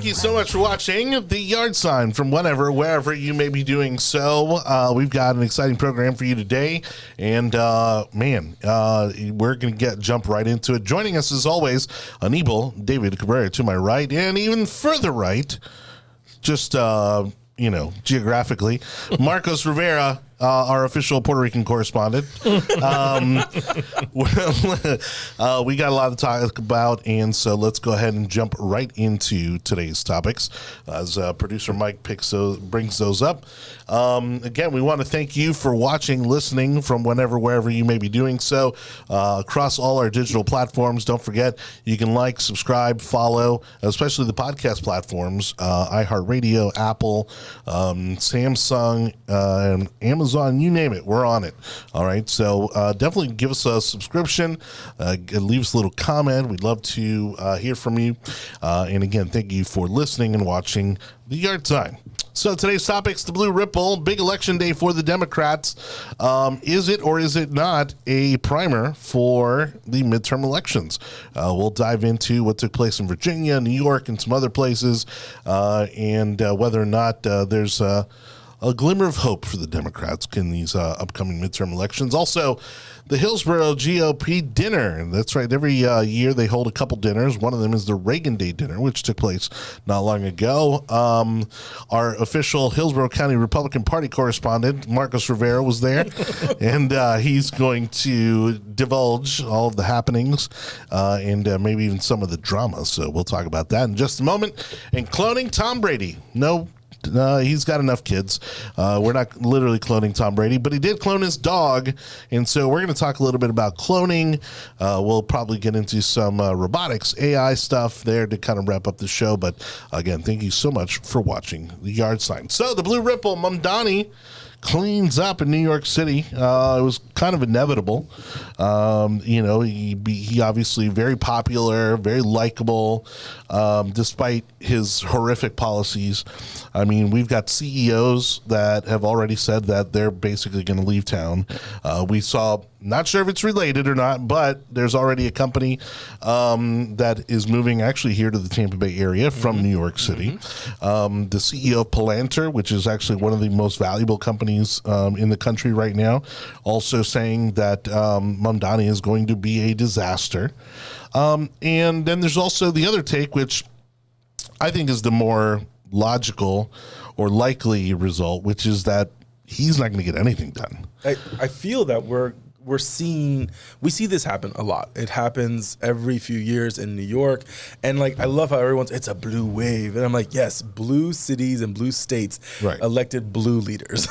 you so much for watching The Yard Sign from wherever you may be doing so. We've got an exciting program for you today, and we're going to jump right into it. Joining us as always, Aníbal David Cabrera to my right, and even further right, just geographically, Marcos Rivera, our official Puerto Rican correspondent. We got a lot to talk about, and so let's go ahead and jump right into today's topics as producer Mike brings those up. Again, we want to thank you for watching, listening from wherever you may be doing so across all our digital platforms. Don't forget, you can like, subscribe, follow, especially the podcast platforms, iHeartRadio, Apple, Samsung, and Amazon, you name it, we're on it. All right, so definitely give us a subscription, leave us a little comment. We'd love to hear from you. And again, thank you for listening and watching The Yard Sign. So today's topic's the Blue Ripple, big election day for the Democrats. Is it or is it not a primer for the midterm elections? We'll dive into what took place in Virginia, New York, and some other places, and whether or not there's a glimmer of hope for the Democrats in these upcoming midterm elections. Also, the Hillsborough GOP dinner. That's right. Every year they hold a couple dinners. One of them is the Reagan Day dinner, which took place not long ago. Our official Hillsborough County Republican Party correspondent, Marcos Rivera, was there, and he's going to divulge all of the happenings and maybe even some of the drama. So we'll talk about that in just a moment. And cloning Tom Brady. No, he's got enough kids. We're not literally cloning Tom Brady, but he did clone his dog. And so we're going to talk a little bit about cloning. We'll probably get into some robotics, AI stuff there to kind of wrap up the show. But again, thank you so much for watching The Yard Sign. So the Blue Ripple, Mamdani cleans up in New York City. It was kind of inevitable. He obviously very popular, very likable, despite his horrific policies. I mean, we've got CEOs that have already said that they're basically going to leave town. We saw, not sure if it's related or not, but there's already a company that is moving actually here to the Tampa Bay area from New York City. The CEO of Palantir, which is actually one of the most valuable companies in the country right now, also saying that Mamdani is going to be a disaster. And then there's also the other take, which I think is the more logical or likely result, which is that he's not going to get anything done. I feel that we see this happen a lot. It happens every few years in New York. And I love how it's a blue wave. And I'm like, yes, blue cities and blue states elected blue leaders.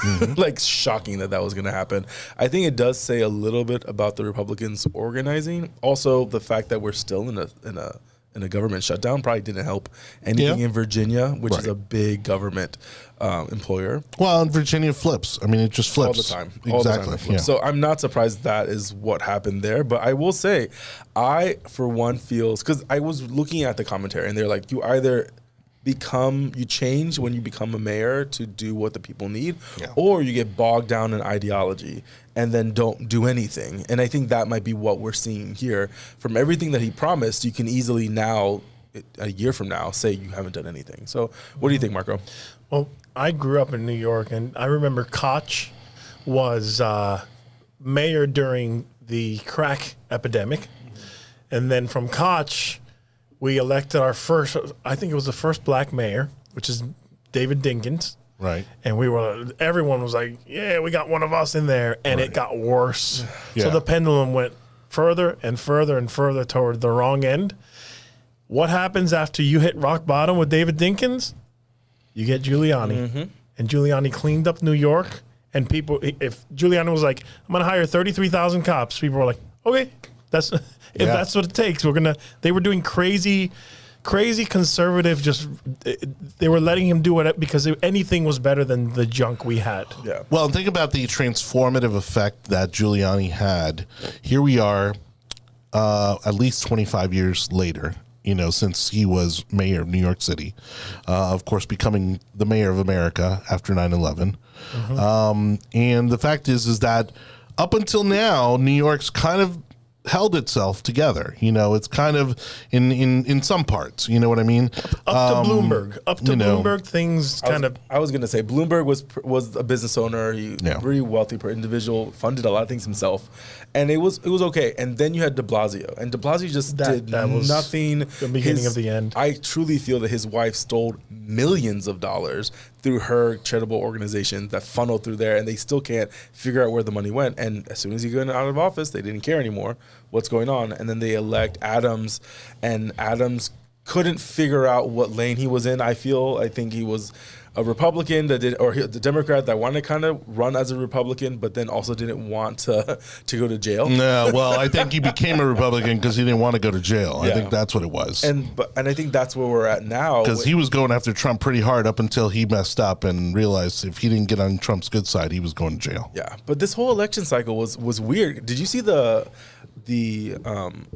Shocking that was going to happen. I think it does say a little bit about the Republicans organizing. Also, the fact that we're still in a government shutdown probably didn't help anything in Virginia, which is a big government employer. Well, in Virginia flips. I mean, it just flips. All the time. Exactly. All the time it flips. So I'm not surprised that is what happened there. But I will say, I, for one, feels, because I was looking at the commentary, and they're like, you either you change when you become a mayor to do what the people need, or you get bogged down in ideology and then don't do anything. And I think that might be what we're seeing here. From everything that he promised, you can easily now, a year from now, say you haven't done anything. So what do you think, Marco? Well, I grew up in New York, and I remember Koch was mayor during the crack epidemic. And then from Koch, we elected our first, I think it was the first black mayor, which is David Dinkins. Right. And everyone was like, yeah, we got one of us in there. And it got worse. Yeah. So the pendulum went further and further and further toward the wrong end. What happens after you hit rock bottom with David Dinkins? You get Giuliani. And Giuliani cleaned up New York. And people, if Giuliani was like, I'm going to hire 33,000 cops, people were like, okay, that's what it takes. They were doing crazy conservative, they were letting him do it because anything was better than the junk we had. Yeah. Well, think about the transformative effect that Giuliani had. Here we are, at least 25 years later, since he was mayor of New York City, of course, becoming the mayor of America after 9/11. And the fact is that up until now, New York's kind of held itself together. It's kind of in some parts. You know what I mean? Up to Bloomberg, things kind of. I was going to say Bloomberg was a business owner. He very wealthy individual, funded a lot of things himself, and it was okay. And then you had De Blasio, and De Blasio just did nothing. The beginning of the end. I truly feel that his wife stole millions of dollars through her charitable organization that funneled through there, and they still can't figure out where the money went. And as soon as he got out of office, they didn't care anymore what's going on. And then they elect Adams, and Adams couldn't figure out what lane he was in. I think he was a Republican the Democrat that wanted to kind of run as a Republican, but then also didn't want to go to jail. No, well, I think he became a Republican because he didn't want to go to jail. Yeah. I think that's what it was. And I think that's where we're at now. Because he was going after Trump pretty hard up until he messed up and realized if he didn't get on Trump's good side, he was going to jail. Yeah, but this whole election cycle was weird. Did you see the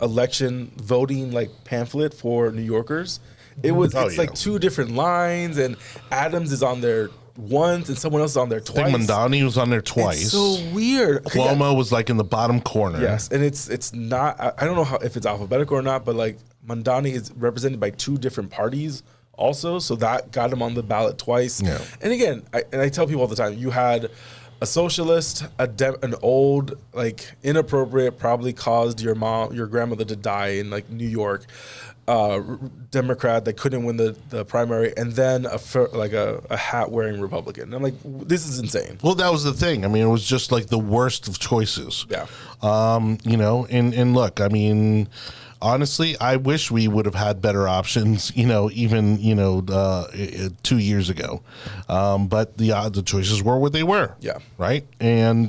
election voting pamphlet for New Yorkers? It's like two different lines, and Adams is on there once, and someone else is on there twice. I think Mamdani was on there twice. It's so weird. Cuomo was in the bottom corner. Yes, and it's not. I don't know if it's alphabetical or not, but Mamdani is represented by two different parties also, so that got him on the ballot twice. Yeah. And again, I tell people all the time, you had a socialist, an old, inappropriate, probably caused your grandmother to die in New York, Democrat that couldn't win the primary, and then a hat-wearing Republican. And I'm like, this is insane. Well, that was the thing. I mean, it was just the worst of choices. Yeah. And look, I mean, honestly, I wish we would have had better options, even 2 years ago. But the choices were what they were. Yeah. Right. And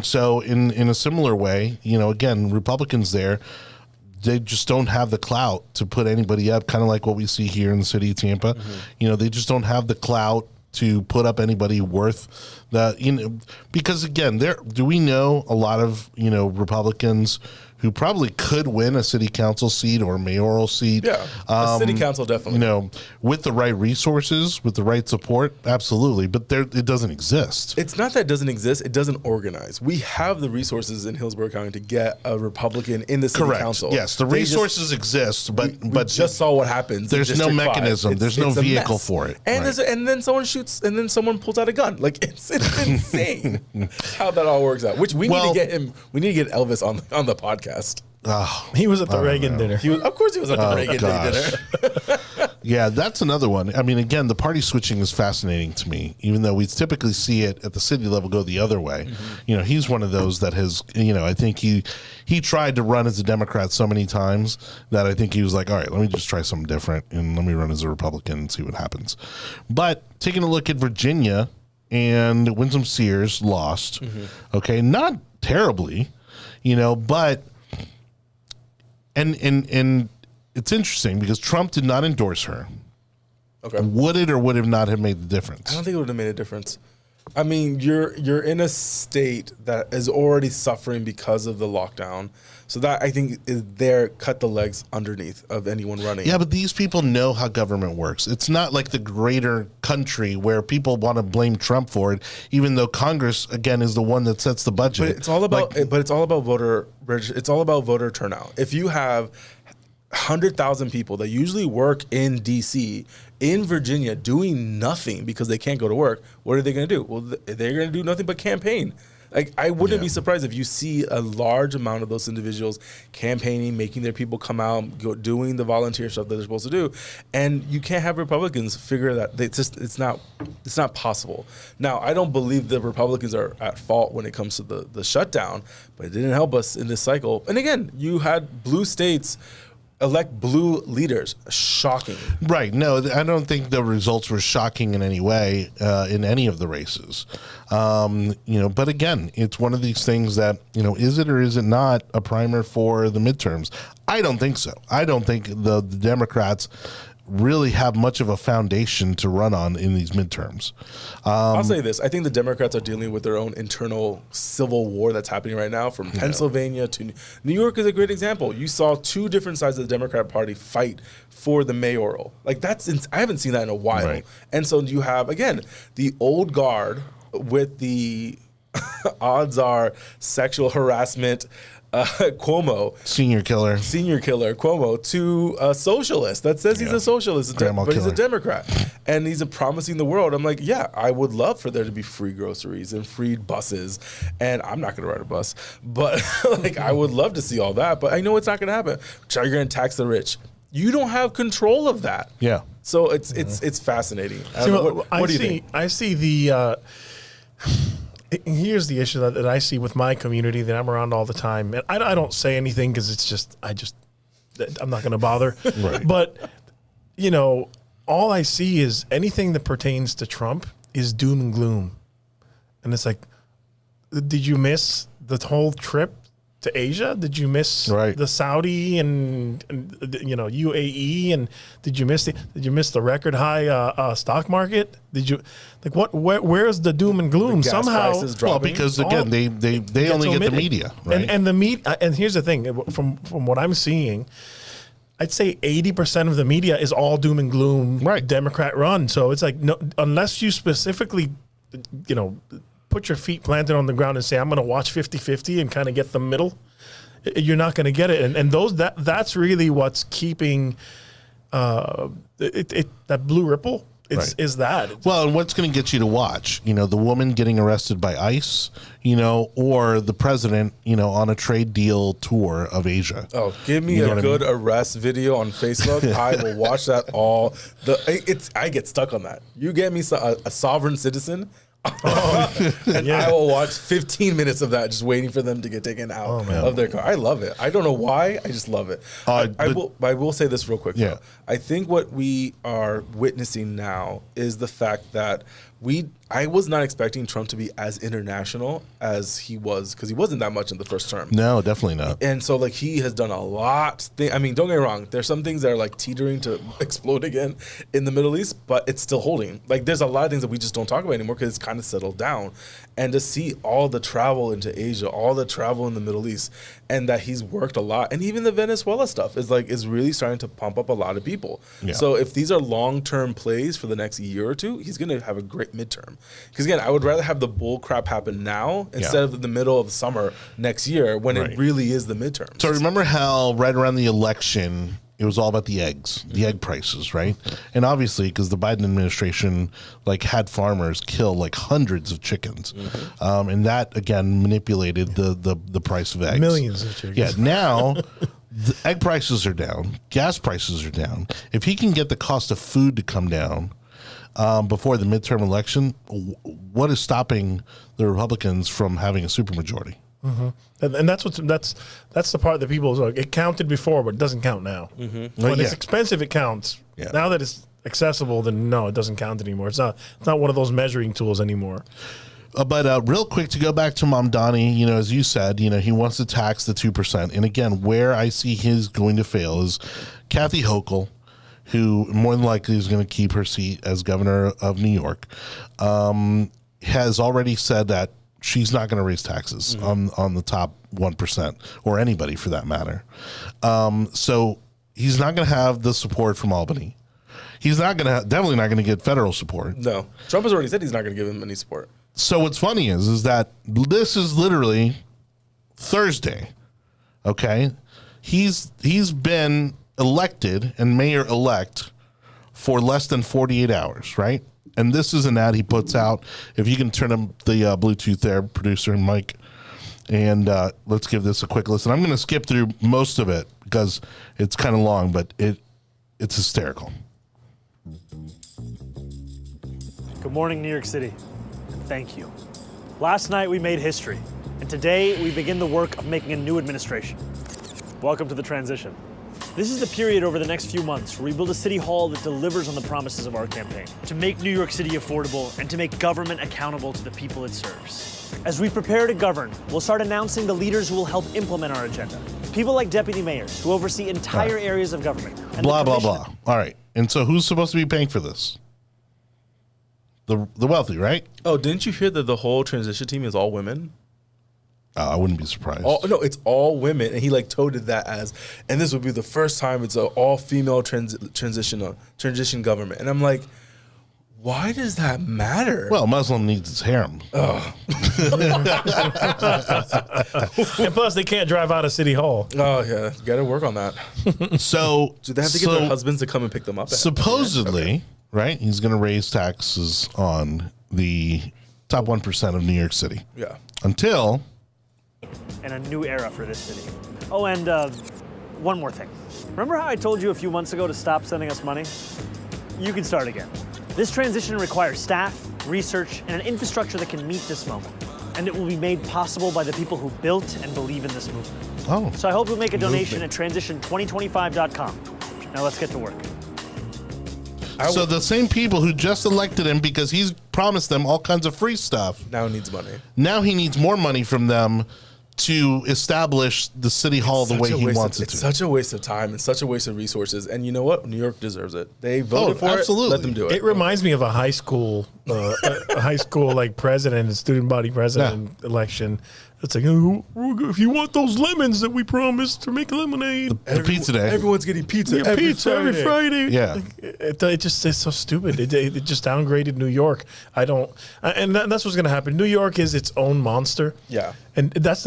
so in a similar way, again, Republicans there, they just don't have the clout to put anybody up, kind of like what we see here in the city of Tampa. Mm-hmm. They just don't have the clout to put up anybody worth that, because again, do we know a lot of, Republicans who probably could win a city council seat or mayoral seat. Yeah, city council definitely. With the right resources, with the right support, absolutely. But it doesn't exist. It's not that it doesn't exist; it doesn't organize. We have the resources in Hillsborough County to get a Republican in the city council. Yes, the resources exist, but we just saw what happens. There's no mechanism. There's no vehicle for it. And and then someone shoots, and then someone pulls out a gun. It's insane how that all works out. Which we need to get him. We need to get Elvis on the podcast. Oh, he was at the Reagan dinner. Of course he was at the Reagan dinner. Yeah, that's another one. I mean, again, the party switching is fascinating to me, even though we typically see it at the city level go the other way. Mm-hmm. He's one of those that has, I think he tried to run as a Democrat so many times that I think he was like, all right, let me just try something different and let me run as a Republican and see what happens. But taking a look at Virginia, and Winsome Sears lost. Mm-hmm. Okay, not terribly. But and it's interesting because Trump did not endorse her. Okay. Would it or would it not have made the difference? I don't think it would have made a difference. I mean, you're in a state that is already suffering because of the lockdown. So that, I think, is there, cut the legs underneath of anyone running. Yeah, but these people know how government works. It's not like the greater country where people want to blame Trump for it, even though Congress, again, is the one that sets the budget. But it's all about voter turnout. If you have 100,000 people that usually work in D.C., in Virginia, doing nothing because they can't go to work, what are they going to do? Well, they're going to do nothing but campaign. I wouldn't be surprised if you see a large amount of those individuals campaigning, making their people come out, doing the volunteer stuff that they're supposed to do, and you can't have Republicans figure that. It's not possible. Now, I don't believe the Republicans are at fault when it comes to the shutdown, but it didn't help us in this cycle. And again, you had blue states elect blue leaders. Shocking. Right. No, I don't think the results were shocking in any way in any of the races. But again, it's one of these things that, is it or is it not a primer for the midterms? I don't think so. I don't think the Democrats really have much of a foundation to run on in these midterms. I'll say this. I think the Democrats are dealing with their own internal civil war that's happening right now, from Pennsylvania to New York is a great example. You saw two different sides of the Democrat Party fight for the mayoral. I haven't seen that in a while. Right. And so you have, again, the old guard with the odds are sexual harassment Cuomo, senior killer Cuomo, to a socialist that says he's a socialist, but he's a Democrat, and he's promising the world. I'm like, yeah, I would love for there to be free groceries and free buses, and I'm not going to ride a bus, but like I would love to see all that, but I know it's not going to happen. You're going to tax the rich. You don't have control of that. Yeah. So it's fascinating. See, what do you think? I see the. Here's the issue that I see with my community that I'm around all the time, and I don't say anything because it's just I'm not going to bother. Right. But all I see is anything that pertains to Trump is doom and gloom, and it's like, did you miss the whole trip to Asia? Did you miss the Saudi and UAE? And did you miss the record high stock market? Did you where's the doom and gloom? The gas Somehow, prices dropping. Well, because again, they only get the media, right? And the media. And here's the thing: from what I'm seeing, I'd say 80% of the media is all doom and gloom, Democrat run. So it's like, no, unless you specifically, put your feet planted on the ground and say, I'm going to watch 50-50 and kind of get the middle, you're not going to get it. And that's really what's keeping that blue ripple. Is that. Well, and what's going to get you to watch? The woman getting arrested by ICE, or the president, on a trade deal tour of Asia. Oh, give me a good arrest video on Facebook. I will watch that all. I get stuck on that. You get me a sovereign citizen. I will watch 15 minutes of that, just waiting for them to get taken out of their car. I love it. I don't know why. I just love it. I will say this real quick. Yeah. I think what we are witnessing now is the fact that I was not expecting Trump to be as international as he was, because he wasn't that much in the first term. No, definitely not. And so he has done a lot. I mean, don't get me wrong. There's some things that are teetering to explode again in the Middle East, but it's still holding. There's a lot of things that we just don't talk about anymore because it's kind of settled down. And to see all the travel into Asia, all the travel in the Middle East, and that he's worked a lot, and even the Venezuela stuff is really starting to pump up a lot of people. Yeah. So if these are long-term plays for the next year or two, he's going to have a great midterm. Because again, I would rather have the bull crap happen now instead of the middle of the summer next year when it really is the midterm. So remember how right around the election, it was all about the eggs, the egg prices, right? And obviously, because the Biden administration had farmers kill hundreds of chickens, and that again manipulated the price of eggs. Millions of chickens. Yeah. Now, the egg prices are down, gas prices are down. If he can get the cost of food to come down before the midterm election, what is stopping the Republicans from having a supermajority? Mm-hmm. And that's the part that people it counted before, but it doesn't count now. Mm-hmm. When it's expensive, it counts. Yeah. Now that it's accessible, then no, it doesn't count anymore. It's not one of those measuring tools anymore. But real quick, to go back to Mamdani, as you said, he wants to tax the 2%. And again, where I see he's going to fail is Kathy Hochul, who more than likely is going to keep her seat as governor of New York, has already said that she's not going to raise taxes on the top 1%, or anybody for that matter. So he's not going to have the support from Albany. He's definitely not going to get federal support. No, Trump has already said he's not going to give him any support. So what's funny is that this is literally Thursday. Okay, he's been elected and mayor-elect for less than 48 hours, right? And this is an ad he puts out. If you can turn up the Bluetooth there, producer Mike, and let's give this a quick listen. I'm going to skip through most of it because it's kind of long, but it's hysterical. Good morning, New York City. Thank you. Last night we made history, and today we begin the work of making a new administration. Welcome to the transition. This is the period over the next few months where we build a city hall that delivers on the promises of our campaign, to make New York City affordable and to make government accountable to the people it serves. As we prepare to govern, we'll start announcing the leaders who will help implement our agenda. People like deputy mayors who oversee entire areas of government. And blah, blah, blah. All right. And so who's supposed to be paying for this? The wealthy, right? Oh, didn't you hear that the whole transition team is all women? I wouldn't be surprised. No, it's all women, and he toted that and this would be the first time it's an all-female transition government. And I'm like, Why does that matter? Well, Muslim needs his harem. And plus, they can't drive out of City Hall. Oh, yeah. You got to work on that. So Do they have to get their husbands to come and pick them up? Supposedly, right, he's going to raise taxes on the top 1% of New York City. Yeah. Until... And a new era for this city. Oh, and one more thing. Remember how I told you a few months ago to stop sending us money? You can start again. This transition requires staff, research, and an infrastructure that can meet this moment. And it will be made possible by the people who built and believe in this movement. Oh. So I hope you'll make a donation at transition2025.com. Now let's get to work. So the same people who just elected him because he's promised them all kinds of free stuff. Now needs money. Now he needs more money from them to establish the city hall the way he wants it to. It's such a waste of time and such a waste of resources. And you know what? New York deserves it. They voted for it. Let them do it. It reminds me of a high school, like president and student body president election. It's like, if you want those lemons that we promised to make lemonade, The pizza day. Everyone's getting pizza. yeah, pizza every Friday. Yeah. It just is so stupid. It just downgraded New York. And that's what's going to happen. New York is its own monster. Yeah. And that's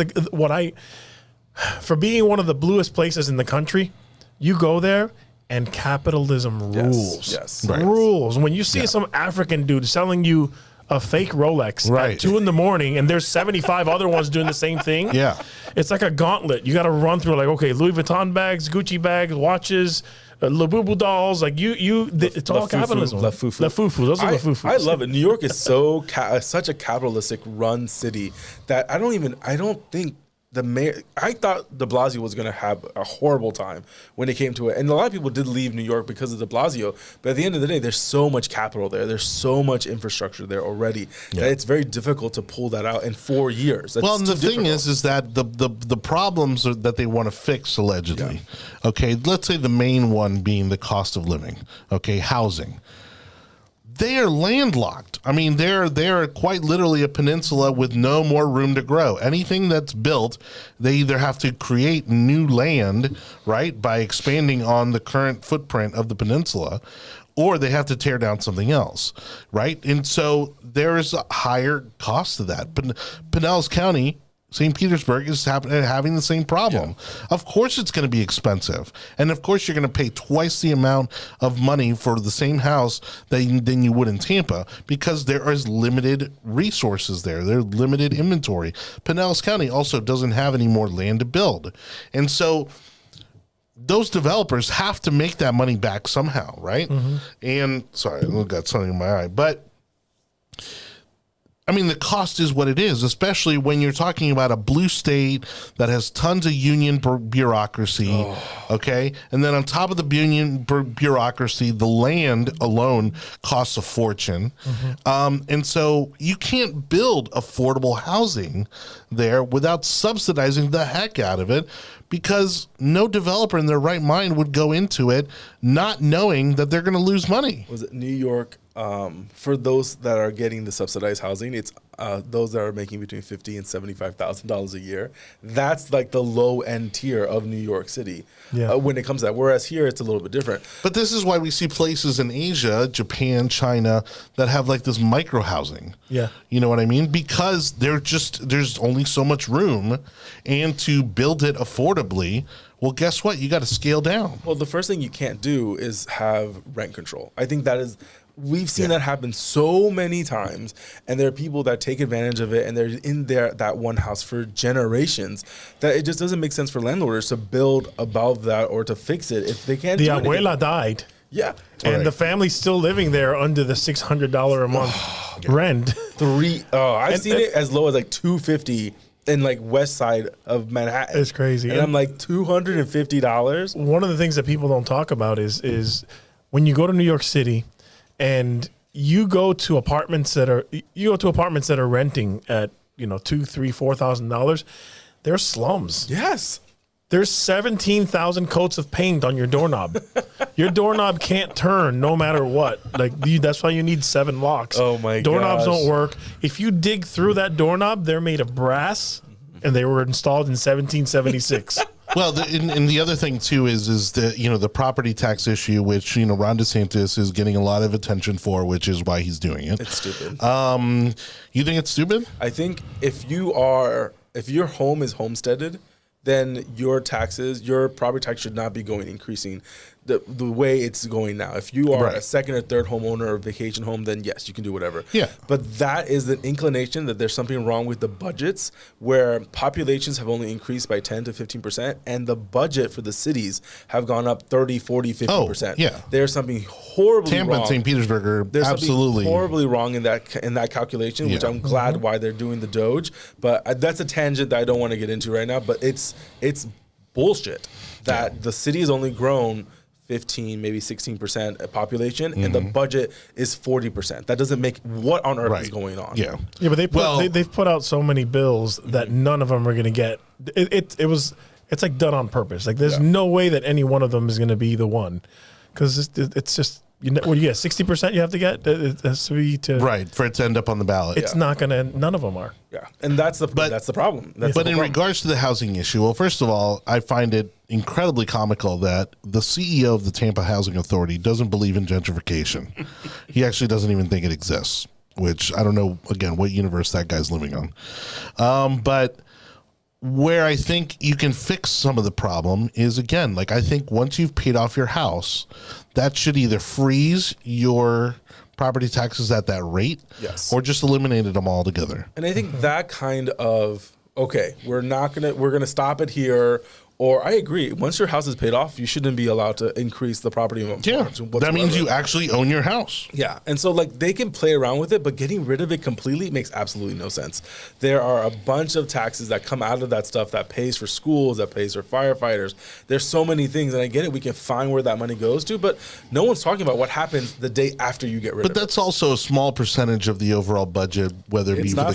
for being one of the bluest places in the country, you go there and capitalism rules. Yes. Right. Rules. When you see some African dude selling you a fake Rolex at 2 a.m. and there's 75 other ones doing the same thing. Yeah. It's like a gauntlet. You got to run through like, okay, Louis Vuitton bags, Gucci bags, watches, Labubu dolls. Like it's all capitalism. La Fufu. La Fufu. Those are the Fufus. I love it. New York is such a capitalistic run city that I don't think the mayor, I thought de Blasio was going to have a horrible time when it came to it. And a lot of people did leave New York because of de Blasio. But at the end of the day, there's so much capital there. There's so much infrastructure there already that it's very difficult to pull that out in 4 years. That's and the thing difficult. is that the problems that they want to fix allegedly, okay, let's say the main one being the cost of living, okay, housing. They are landlocked. I mean, they're quite literally a peninsula with no more room to grow. Anything that's built, they either have to create new land, right, by expanding on the current footprint of the peninsula, or they have to tear down something else, right? And so there is a higher cost to that. But Pinellas County, St. Petersburg, is having the same problem. Yeah. Of course it's going to be expensive. And of course you're going to pay twice the amount of money for the same house than you would in Tampa because there is limited resources there. There's limited inventory. Pinellas County also doesn't have any more land to build. And so those developers have to make that money back somehow, right? Mm-hmm. And, sorry, I got something in my eye. But I mean, the cost is what it is, especially when you're talking about a blue state that has tons of union bureaucracy, okay? And then on top of the union bureaucracy, the land alone costs a fortune. Mm-hmm. And so you can't build affordable housing there without subsidizing the heck out of it because no developer in their right mind would go into it not knowing that they're going to lose money. Was it New York? For those that are getting the subsidized housing, it's those that are making between $50,000 and $75,000 a year. That's like the low end tier of New York City when it comes to that. Whereas here, it's a little bit different. But this is why we see places in Asia, Japan, China, that have like this micro housing. Yeah. You know what I mean? Because there's only so much room, and to build it affordably, well, guess what? You got to scale down. Well, the first thing you can't do is have rent control. I think that is... We've seen that happen so many times, and there are people that take advantage of it, and they're in that one house for generations, that it just doesn't make sense for landlords to build above that or to fix it if they can't. The abuela died. Yeah. And the family's still living there under the $600 a month rent. I've seen it as low as like $250 in like west side of Manhattan. It's crazy. And I'm like, $250? One of the things that people don't talk about is when you go to New York City, and you go to apartments that are renting at $2,000, $3,000, $4,000. They're slums. Yes. There's 17,000 coats of paint on your doorknob. Your doorknob can't turn no matter what. That's why you need 7 locks. Oh my god. Doorknobs don't work. If you dig through that doorknob, they're made of brass, and they were installed in 1776. Well, and the other thing too is the the property tax issue, which Ron DeSantis is getting a lot of attention for, which is why he's doing it. It's stupid. You think it's stupid? I think if your home is homesteaded, then your property tax should not be increasing the way it's going now. If you are a second or third homeowner or vacation home, then yes, you can do whatever. Yeah. But that is an inclination that there's something wrong with the budgets where populations have only increased by 10 to 15%, and the budget for the cities have gone up 30, 40, 50%. Oh, yeah. There's something horribly Tampa wrong. and St. Petersburg are There's absolutely something horribly wrong in that calculation, which I'm glad why they're doing the Doge. But that's a tangent that I don't want to get into right now. But it's bullshit that the city has only grown 15, maybe 16% population, and the budget is 40%. That doesn't make what on earth is going on. Yeah, yeah, but they've put out so many bills that none of them are going to get. It's like done on purpose. Like there's no way that any one of them is going to be the one, because it's just. What do you get? 60% you have to get. It has to be for it to end up on the ballot. It's not gonna. None of them are. Yeah, and that's the problem. But in regards to the housing issue, well, first of all, I find it incredibly comical that the CEO of the Tampa Housing Authority doesn't believe in gentrification. He actually doesn't even think it exists, which I don't know again what universe that guy's living on. But where I think you can fix some of the problem is, again, like I think once you've paid off your house, that should either freeze your property taxes at that rate, or just eliminate them altogether. And I think that kind of, okay, we're gonna stop it here. Or I agree. Once your house is paid off, you shouldn't be allowed to increase the property. That means you actually own your house. Yeah, and so they can play around with it, but getting rid of it completely makes absolutely no sense. There are a bunch of taxes that come out of that stuff that pays for schools, that pays for firefighters. There's so many things, and I get it. We can find where that money goes to, but no one's talking about what happens the day after you get rid of it. But that's also a small percentage of the overall budget, whether it be for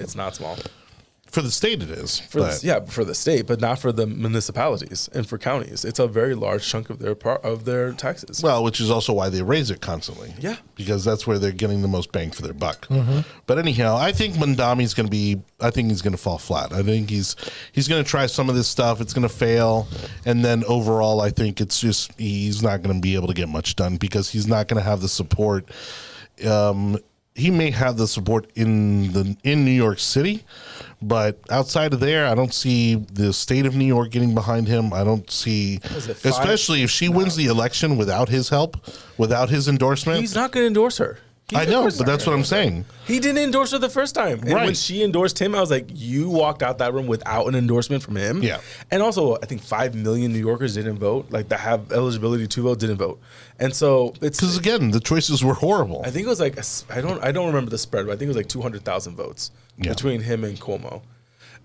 It's not small. For the state, it is. For the state, but not for the municipalities and for counties. It's a very large chunk of their taxes. Well, which is also why they raise it constantly. Yeah, because that's where they're getting the most bang for their buck. But anyhow, I think Mamdani's going to be. I think he's going to fall flat. I think he's going to try some of this stuff. It's going to fail, and then overall, I think it's just he's not going to be able to get much done because he's not going to have the support. He may have the support in New York City, but outside of there, I don't see the state of New York getting behind him. I don't see, especially if she wins the election without his help, without his endorsement. He's not going to endorse her. I know, but that's what I'm saying. He didn't endorse her the first time. And when she endorsed him, I was like, you walked out that room without an endorsement from him. Yeah. And also, I think 5 million New Yorkers didn't vote, that have eligibility to vote, didn't vote. And so it's... Because, again, the choices were horrible. I think it was I don't remember the spread, but I think it was 200,000 votes between him and Cuomo.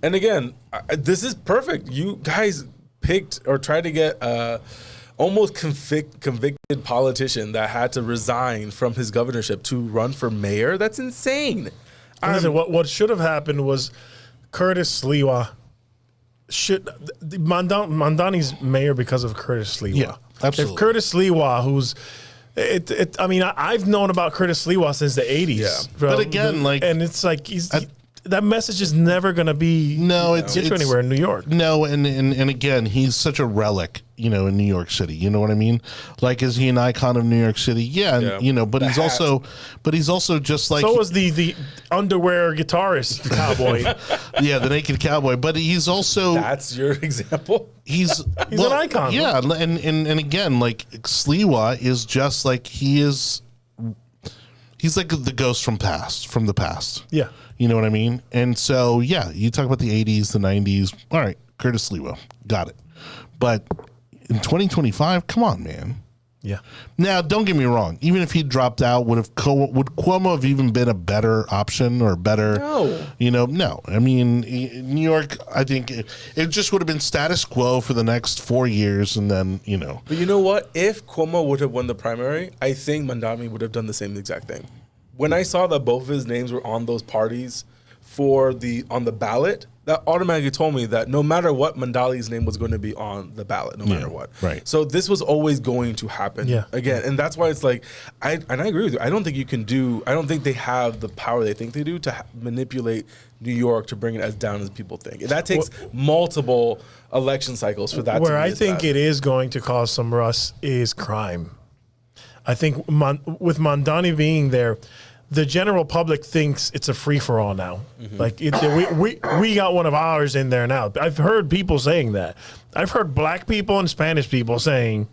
And again, this is perfect. You guys picked or tried to get... almost convicted politician that had to resign from his governorship to run for mayor. That's insane. Listen, what should have happened was Curtis Sliwa Mamdani's mayor because of Curtis Sliwa. Yeah, absolutely. If Curtis Sliwa, who's I've known about Curtis Sliwa since the 80s. Yeah. But again, and it's like that message is never going to be get you anywhere in New York. No, and again, he's such a relic, in New York City. You know what I mean? Like, is he an icon of New York City? Yeah. But he's also just like... So was the underwear guitarist cowboy. Yeah, the naked cowboy. But he's also... That's your example? He's an icon. Yeah, and again, like, Sliwa is just like, he's like the ghost from the past. Yeah. You know what I mean? And so, yeah, you talk about the 80s, the 90s. All right, Curtis Sliwa, got it. But in 2025, come on, man. Yeah. Now, don't get me wrong. Even if he dropped out, would Cuomo have even been a better option or better? No. No. I mean, New York, I think it just would have been status quo for the next 4 years, and then, But you know what? If Cuomo would have won the primary, I think Mamdani would have done the same exact thing. When I saw that both of his names were on those parties on the ballot, that automatically told me that no matter what, Mamdani's name was going to be on the ballot, no matter what. Right. So this was always going to happen again. And that's why it's like, I agree with you. I don't think they have the power they think they do to manipulate New York to bring it as down as people think. And that takes multiple election cycles for that to be Where I as think bad. it is going to cause some rust is crime. I think with Mamdani being there, the general public thinks it's a free-for-all now. Like we got one of ours in there now. I've heard people saying that. I've heard black people and Spanish people saying,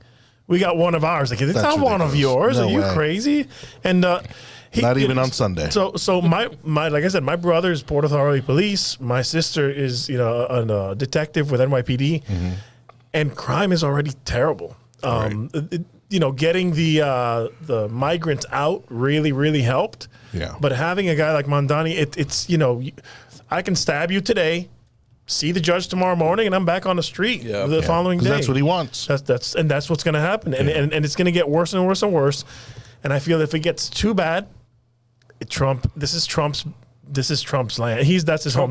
we got one of ours. Like, it's not one of yours. No Are you way. crazy? And Not even on Sunday. So my like I said, my brother is Port Authority Police. My sister is a detective with NYPD, and crime is already terrible. Getting the migrants out really helped. Yeah. But having a guy like Mamdani, it's I can stab you today, see the judge tomorrow morning, and I'm back on the street the following day. That's what he wants. That's what's going to happen, and it's going to get worse and worse and worse. And I feel if it gets too bad, this is Trump's land. That's his Trump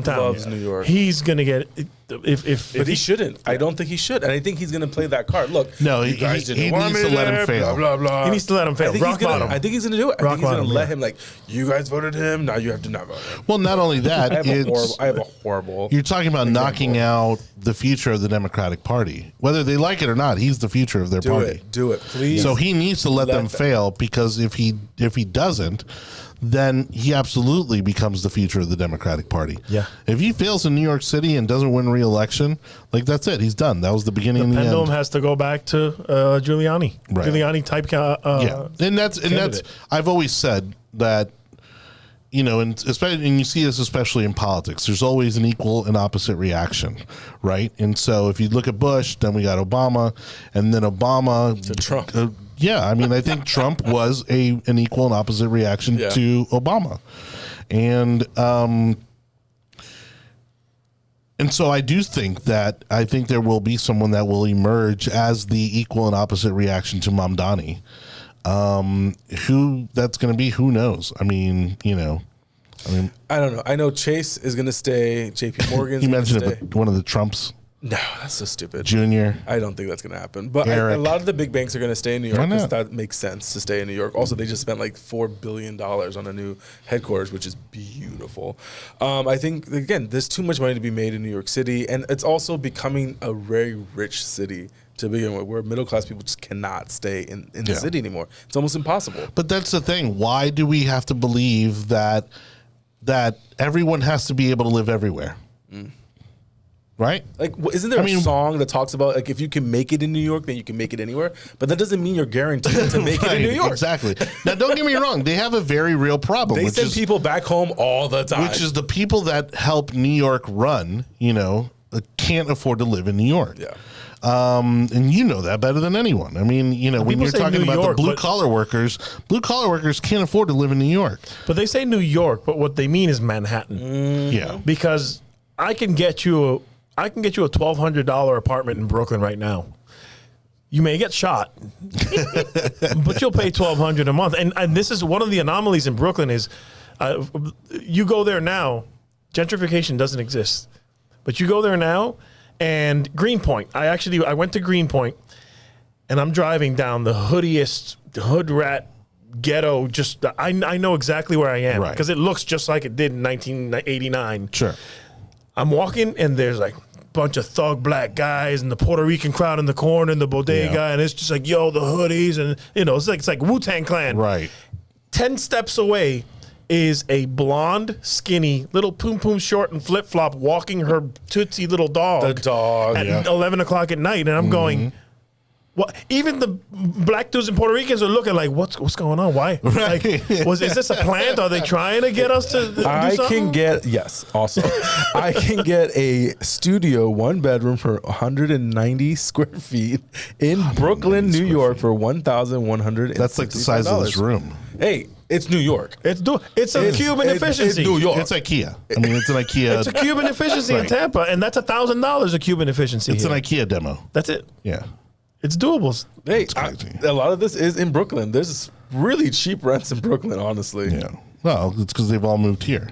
hometown. loves New York. He's going to get But he shouldn't. I don't think he should. And I think he's going to play that card. Look, No, you he guys didn't want needs me to let him there, fail. Blah, blah, blah. He needs to let him fail. I think Rock bottom. I think he's going to do it. I Rock think he's going to bottom, let him, like, you guys voted him, now you have to not vote him. Well, not only that, I have a horrible. You're talking about knocking out the future of the Democratic Party. Whether they like it or not, he's the future of their party. Do it, please. So he needs to let them them. fail, because if he doesn't, then he absolutely becomes the future of the Democratic Party. Yeah. If he fails in New York City and doesn't win re-election, like, that's it. He's done. That was the beginning and the Pendulum end. has to go back to Giuliani. Right. Giuliani type. And that's I've always said that, and especially, and you see this especially in politics, there's always an equal and opposite reaction, right? And so if you look at Bush, then we got Obama, and then Obama To Trump. I think Trump was an equal and opposite reaction to Obama, and so I do think there will be someone that will emerge as the equal and opposite reaction to Mamdani. Who that's going to be, who knows? I don't know. I know Chase is going to stay. JP Morgan's he going to mentioned stay. it, but one of the Trumps, No, that's so stupid. Junior. I don't think that's going to happen. But Eric. a lot of the big banks are going to stay in New York Why because not? that makes sense to stay in New York. Also, they just spent like $4 billion on a new headquarters, which is beautiful. I think, again, there's too much money to be made in New York City. And it's also becoming a very rich city to begin with, where middle-class people just cannot stay in the city anymore. It's almost impossible. But that's the thing. Why do we have to believe that everyone has to be able to live everywhere? Right? Like, isn't there a song that talks about, like, if you can make it in New York, then you can make it anywhere? But that doesn't mean you're guaranteed to make it in New York. Exactly. Now, don't get me wrong. They have a very real problem. They which send is, people back home all the time. which is the people that help New York run, can't afford to live in New York. Yeah. And you know that better than anyone. I mean, when people you're say talking New about York, the blue but- collar workers can't afford to live in New York. But they say New York, but what they mean is Manhattan. Yeah. Because I can get you a $1,200 apartment in Brooklyn right now. You may get shot, but you'll pay $1,200 a month. And this is one of the anomalies in Brooklyn is you go there now, gentrification doesn't exist. But you go there now, and Greenpoint. I went to Greenpoint, and I'm driving down the hoodiest hood rat ghetto. Just I know exactly where I am because it looks just like it did in 1989. Sure. I'm walking, and there's like a bunch of thug black guys and the Puerto Rican crowd in the corner and the bodega, and it's just like, yo, the hoodies, and it's like Wu-Tang Clan. Right. 10 steps away is a blonde, skinny, little poom short and flip flop walking her tootsie little dog. The dog, at 11 o'clock at night, and I'm going. What? Even the black dudes and Puerto Ricans are looking like, what's going on? Why? Like, is this a plant? Are they trying to get us to do something? I can get a studio 1-bedroom for 190 square feet in Brooklyn, New York for $1,100. That's like the size of this room. Hey, it's New York. It's a Cuban efficiency. It's New York. It's IKEA. I mean, it's an IKEA. It's a Cuban efficiency in Tampa, and that's $1,000 a Cuban efficiency. It's here. an IKEA demo. That's it. Yeah. It's doable. Hey, crazy. a lot of this is in Brooklyn. There's really cheap rents in Brooklyn, honestly. Yeah. Well, it's because they've all moved here.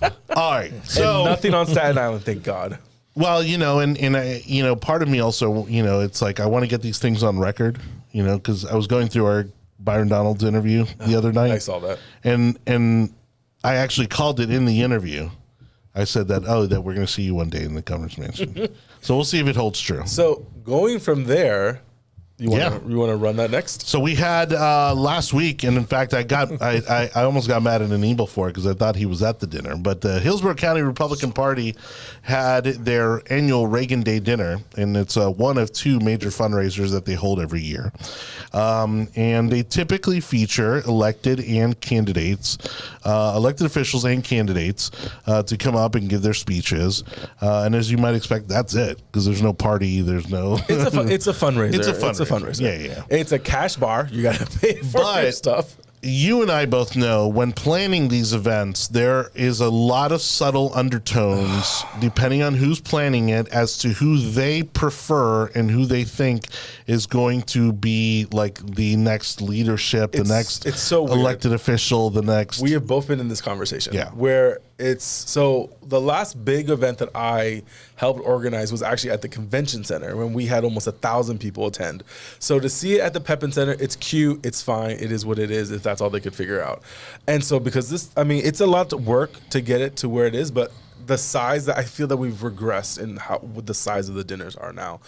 All right. So And nothing on Staten Island, thank God. Well, and part of me also, it's like I want to get these things on record, because I was going through our Byron Donalds interview the other night. I saw that. And I actually called it in the interview. I said that we're going to see you one day in the governor's mansion. So we'll see if it holds true. So going from there, you want to run that next? So we had last week, and in fact, I almost got mad at Anibal for it because I thought he was at the dinner. But the Hillsborough County Republican Party had their annual Reagan Day dinner, and it's one of two major fundraisers that they hold every year. And they typically feature elected officials and candidates to come up and give their speeches. And as you might expect, that's it, because there's no party, there's no. It's a fundraiser. It's a fundraiser. Yeah. It's a cash bar. You got to pay for your stuff. You and I both know when planning these events, there is a lot of subtle undertones depending on who's planning it as to who they prefer and who they think is going to be like the next leadership, it's so elected official, the next. We have both been in this conversation. Yeah. Where so the last big event that I helped organize was actually at the convention center when we had almost 1,000 people attend. So to see it at the Pepin Center, it's cute, it's fine, it is what it is, if that's all they could figure out. And so because it's a lot of work to get it to where it is, but the size that I feel that we've regressed in what the size of the dinners are now.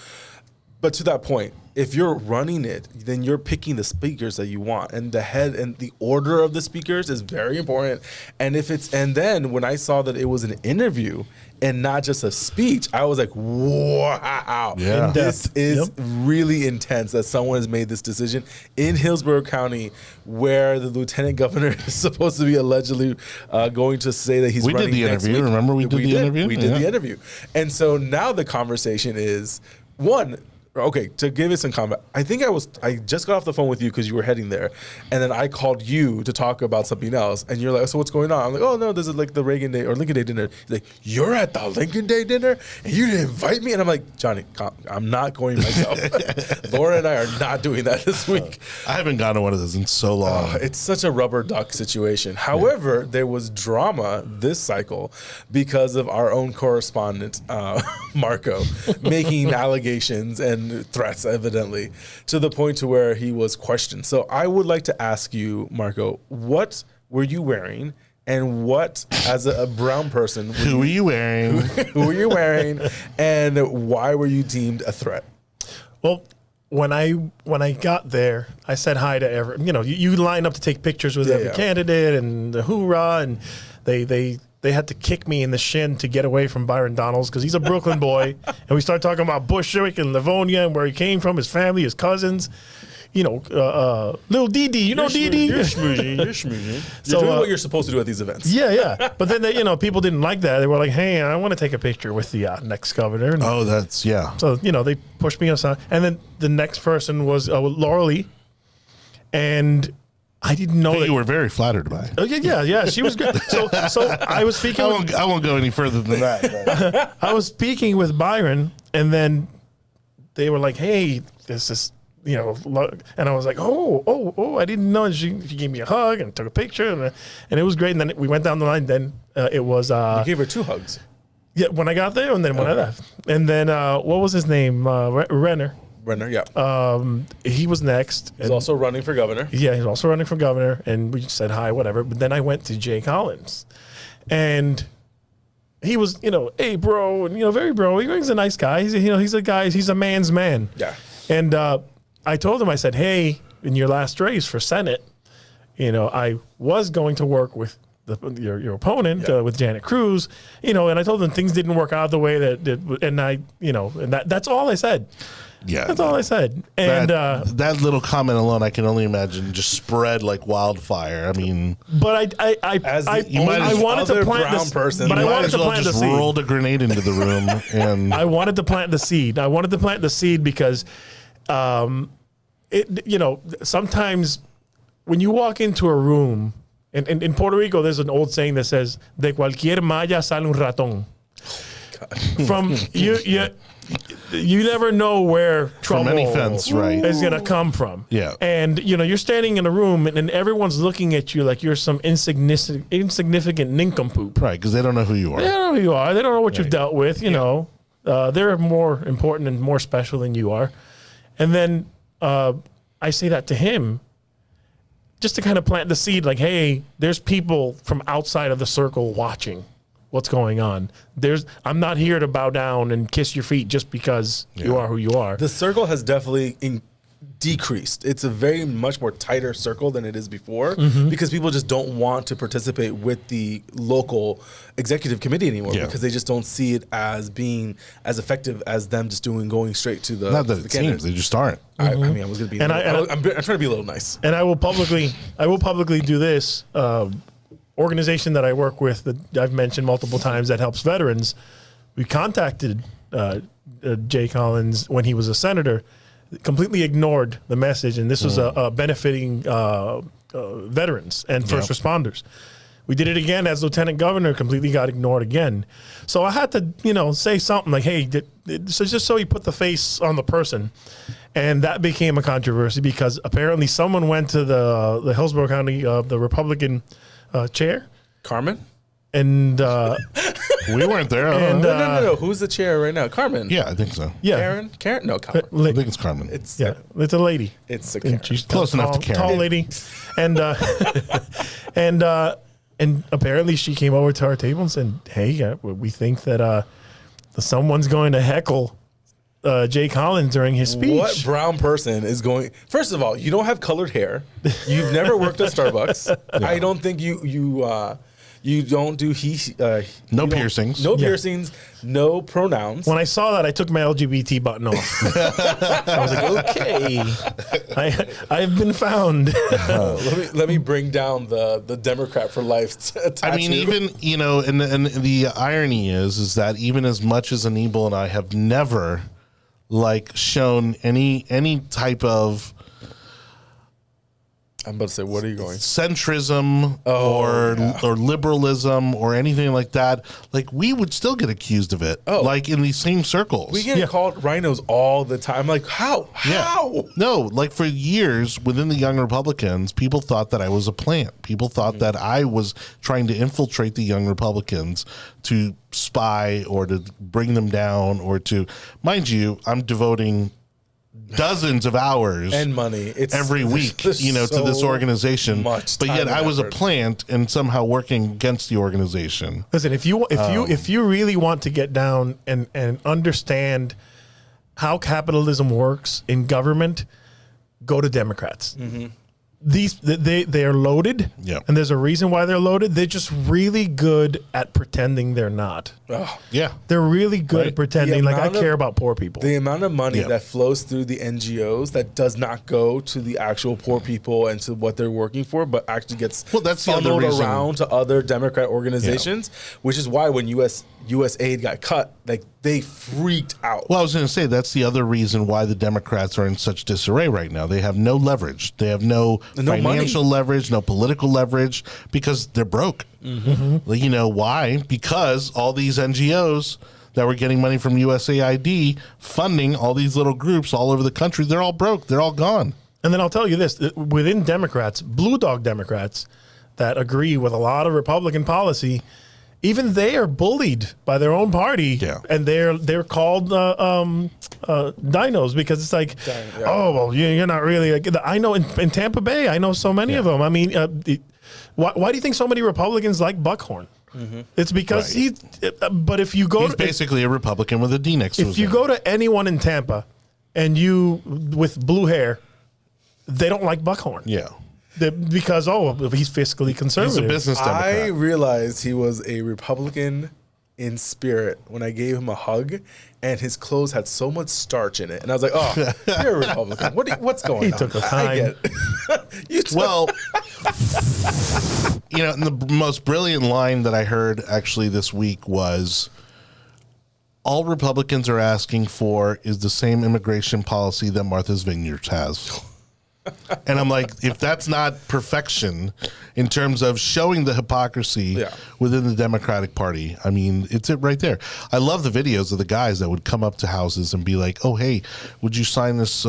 But to that point, if you're running it, then you're picking the speakers that you want, and the head and the order of the speakers is very important. And then when I saw that it was an interview and not just a speech, I was like, wow, yeah. This is really intense that someone has made this decision in Hillsborough County, where the lieutenant governor is supposed to be allegedly going to say that he's running next week. Remember we did the interview? We did the interview. And so now the conversation is, one, okay, to give it some comment, I just got off the phone with you because you were heading there, and then I called you to talk about something else, and you're like, so what's going on? I'm like, oh no, this is like the Reagan Day or Lincoln Day dinner. He's like, you're at the Lincoln Day dinner and you didn't invite me? And I'm like, Johnny, I'm not going myself. Laura and I are not doing that this week. I haven't gone to one of those in so long. It's such a rubber duck situation. However, there was drama this cycle because of our own correspondent, Marco, making allegations and threats, evidently, to the point to where he was questioned. So I would like to ask you, Marco, what were you wearing? And what, as a brown person, who were you wearing? Who were you wearing? And why were you deemed a threat? Well, when I got there, I said hi to everyone. You line up to take pictures with every candidate and the hoorah, and they had to kick me in the shin to get away from Byron Donalds because he's a Brooklyn boy. And we started talking about Bushwick and Livonia and where he came from, his family, his cousins. Little Dee, You're Dee. You're schmoozing. So, doing what you're supposed to do at these events. Yeah. But then, people didn't like that. They were like, hey, I want to take a picture with the next governor. And so, they pushed me aside. And then the next person was Laura Lee. And I didn't know that you were very flattered by. Oh yeah. She was good. So I was speaking. I won't go any further than that. I was speaking with Byron, and then they were like, "Hey, this is and I was like, oh, I didn't know." And she gave me a hug and took a picture, and it was great. And then we went down the line. Then it was. You gave her 2 hugs. Yeah, when I got there, and then when I left, and then what was his name? Renner, yeah. He was next. He's also running for governor. Yeah, he's also running for governor, and we said hi, whatever. But then I went to Jay Collins, and he was, hey, bro, and very bro. He's a nice guy. He's a guy. He's a man's man. Yeah. And I told him, I said, hey, in your last race for Senate, I was going to work with your opponent, with Janet Cruz, and I told him things didn't work out the way that's all I said. Yeah, that's all I said. And that little comment alone, I can only imagine, just spread like wildfire. I mean, but I wanted to plant the person, but I wanted to plant the seed. Rolled a grenade into the room, and I wanted to plant the seed. I wanted to plant the seed because, sometimes when you walk into a room, in Puerto Rico, there's an old saying that says, "De cualquier malla sale un ratón." From you never know where trouble any fence, right. is going to come from. Yeah. And, you're standing in a room and everyone's looking at you like you're some insignificant nincompoop. Right, because they don't know who you are. They don't know who you are. They don't know what you've dealt with, you know. They're more important and more special than you are. And then I say that to him just to kind of plant the seed like, hey, there's people from outside of the circle watching what's going on. I'm not here to bow down and kiss your feet just because you are who you are. The circle has definitely decreased. It's a very much more tighter circle than it is before because people just don't want to participate with the local executive committee anymore because they just don't see it as being as effective as them just going straight to the Not that it seems, they just aren't. I mean, I was going to be. I'm trying to be a little nice. And I will publicly do this. Organization that I work with that I've mentioned multiple times that helps veterans. We contacted Jay Collins when he was a senator. Completely ignored the message, and this was benefiting veterans and first responders. We did it again as lieutenant governor, completely got ignored again. So I had to, say something like, hey, so just so he put the face on the person. And that became a controversy because apparently someone went to the Hillsborough County, the Republican chair. Carmen? And we weren't there. And, no. Who's the chair right now? Carmen. Yeah, I think so. Yeah. Karen? No, Carmen. I think it's Carmen. It's it's a lady. It's a Karen. She's Close enough to Karen. Tall lady. And and apparently she came over to our table and said, hey, we think that someone's going to heckle Jay Collins during his speech. What brown person is going? First of all, you don't have colored hair. You've never worked at Starbucks. I don't think you don't do No piercings. No piercings. No pronouns. When I saw that, I took my LGBT button off. I was like, okay, I've been found. Let me bring down the Democrat for life tattoo. I mean, even and the irony is that even as much as Anibal and I have never shown any type of, I'm about to say, what are you going? Centrism or liberalism or anything like that. We would still get accused of it. In these same circles. We get called rhinos all the time. Like, how? How? No, for years within the Young Republicans, people thought that I was a plant. People thought that I was trying to infiltrate the Young Republicans to spy or to bring them down or to, mind you, I'm devoting dozens of hours and money every week, to this organization. But yet I was a plant and somehow working against the organization. Listen, if you really want to get down and understand how capitalism works in government, go to Democrats. Mm-hmm. They are loaded, and there's a reason why they're loaded. They're just really good at pretending they're not. Oh, yeah, they're really good at pretending I care about poor people. The amount of money that flows through the NGOs that does not go to the actual poor people and to what they're working for, but actually gets funneled around to other Democrat organizations, which is why when U.S. aid got cut, they freaked out. Well, I was going to say that's the other reason why the Democrats are in such disarray right now. They have no leverage. They have no financial leverage, no political leverage, because they're broke. Mm-hmm. Why? Because all these NGOs that were getting money from USAID funding all these little groups all over the country, they're all broke. They're all gone. And then I'll tell you this, within Democrats, blue dog Democrats that agree with a lot of Republican policy, even they are bullied by their own party, and they're called dinos because it's you're not really. I know in Tampa Bay, I know so many of them. I mean, why do you think so many Republicans like Buckhorn? Mm-hmm. It's because but if you go, he's basically a Republican with a D next to his name. If you go to anyone in Tampa, and you with blue hair, they don't like Buckhorn. Yeah. Because he's fiscally conservative. He's a business Democrat. I realized he was a Republican in spirit when I gave him a hug, and his clothes had so much starch in it, and I was like, "Oh, you're a Republican. What's going on?" He took the time. I get it. Well, and the most brilliant line that I heard actually this week was, all Republicans are asking for is the same immigration policy that Martha's Vineyards has. And I'm like, if that's not perfection in terms of showing the hypocrisy within the Democratic Party, I mean, it's it right there. I love the videos of the guys that would come up to houses and be like, oh, hey, would you sign this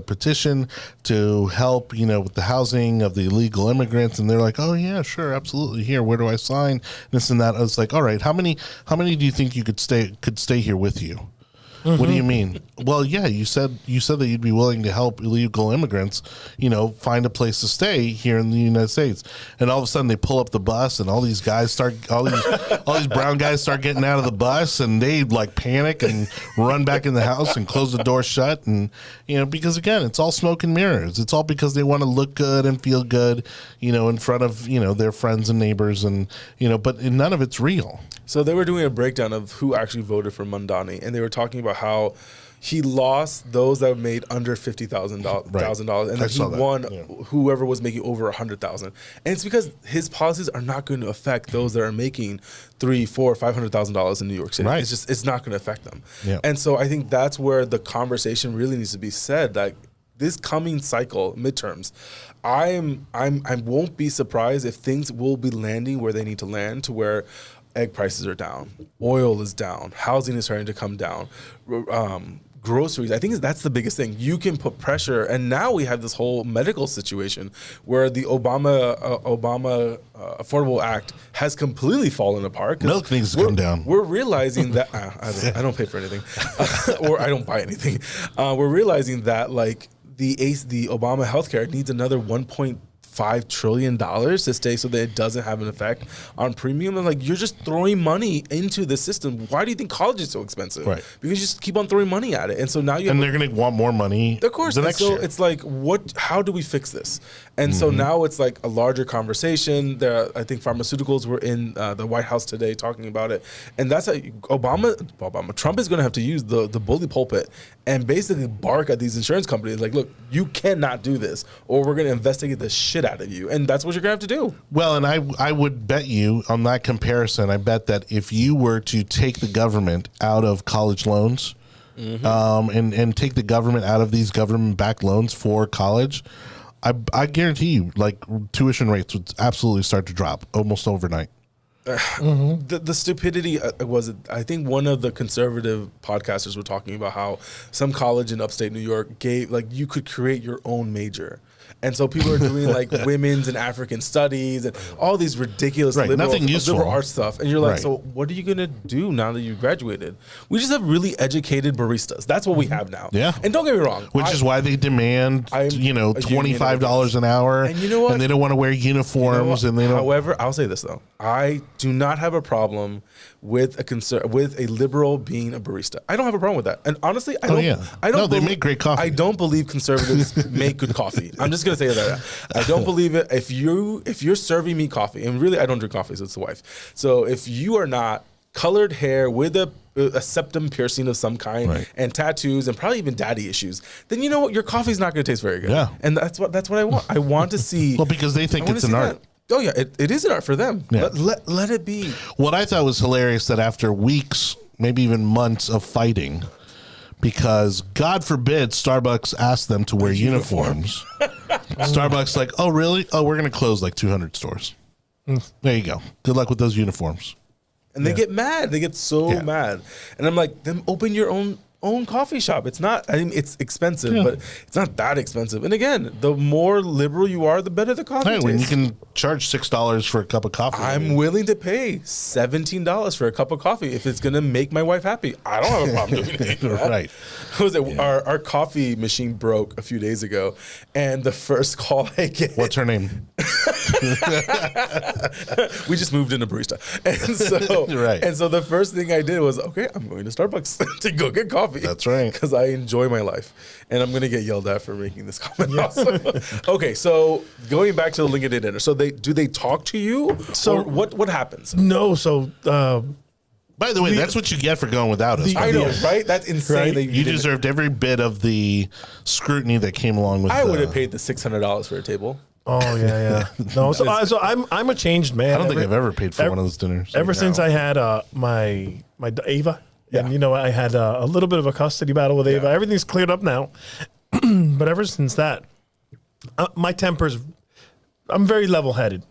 petition to help, with the housing of the illegal immigrants? And they're like, oh, yeah, sure, absolutely. Here, where do I sign? This and that. I was like, all right, how many do you think you could stay here with you? What do you mean? Well, yeah, you said that you'd be willing to help illegal immigrants, find a place to stay here in the United States. And all of a sudden they pull up the bus and all these brown guys start getting out of the bus and they like panic and run back in the house and close the door shut. And, because again, it's all smoke and mirrors. It's all because they want to look good and feel good, in front of, their friends and neighbors and, but none of it's real. So they were doing a breakdown of who actually voted for Mamdani, and they were talking about how he lost those that made under $50,000, and then he won whoever was making over $100,000. And it's because his policies are not going to affect those that are making $300,000, $400,000, $500,000 in New York City. Right. It's not going to affect them. Yeah. And so I think that's where the conversation really needs to be said. That this coming cycle, midterms, I won't be surprised if things will be landing where they need to land, to where egg prices are down, oil is down, housing is starting to come down, groceries. I think that's the biggest thing. You can put pressure, and now we have this whole medical situation where the Obama Affordable Act has completely fallen apart. Milk needs to come down. We're realizing that I don't pay for anything, or I don't buy anything. We're realizing that the Obama healthcare needs another $1.5 trillion to stay, so that it doesn't have an effect on premium. And you're just throwing money into the system. Why do you think college is so expensive? Right. Because you just keep on throwing money at it. And so now they're going to want more money. Of course. The next year. It's how do we fix this? And so now it's a larger conversation. I think pharmaceuticals were in the White House today talking about it. And that's how Trump is going to have to use the bully pulpit and basically bark at these insurance companies look, you cannot do this, or we're going to investigate the shit out of you. And that's what you're going to have to do. Well, and I would bet you on that comparison, I bet that if you were to take the government out of college loans, and take the government out of these government-backed loans for college, I guarantee you, tuition rates would absolutely start to drop almost overnight. The stupidity was, I think one of the conservative podcasters were talking about how some college in upstate New York gave, you could create your own major. And so people are doing women's and African studies and all these ridiculous liberal arts stuff. And you're so what are you going to do now that you graduated? We just have really educated baristas. That's what we have now. Yeah. And don't get me wrong. Which is why they demand, $25 an hour. And you know what? And they don't want to wear uniforms. However, I'll say this, though. I do not have a problem with a liberal being a barista. I don't have a problem with that. And honestly, they make great coffee. I don't believe conservatives make good coffee. I'm just gonna say that. I don't believe it. If you're serving me coffee, and really I don't drink coffee, so it's the wife. So if you are not colored hair with a septum piercing of some kind and tattoos and probably even daddy issues, then you know what? Your coffee's not gonna taste very good. Yeah. And that's what I want. I want to see. Well, because they think it's an art. Oh yeah, it is an art for them. Yeah. Let it be. What I thought was hilarious that after weeks, maybe even months of fighting, because God forbid Starbucks asked them to wear uniforms. Starbucks oh really? Oh, we're going to close 200 stores. There you go. Good luck with those uniforms. And they get mad. They get so mad. And I'm like, then open your own coffee shop. It's not, it's expensive, but it's not that expensive. And again, the more liberal you are, the better the coffee tastes. When you can charge $6 for a cup of coffee. I'm willing to pay $17 for a cup of coffee if it's going to make my wife happy. I don't have a problem doing that. Right. Our coffee machine broke a few days ago, and the first call I get. What's her name? We just moved into barista. And so the first thing I did was, okay, I'm going to Starbucks to go get coffee. That's right. Because I enjoy my life. And I'm going to get yelled at for making this comment also. Okay, so going back to the LinkedIn dinner. So do they talk to you? So what happens? No, so... by the way, that's what you get for going without us. I know, right? That's insane. Right? You deserved every bit of the scrutiny that came along with it. I would have paid the $600 for a table. Oh yeah. No, so I'm a changed man. I don't think I've ever paid for one of those dinners. Ever since I had my Ava, and I had a little bit of a custody battle with Ava. Everything's cleared up now, but ever since that, my temper's, I'm very level-headed.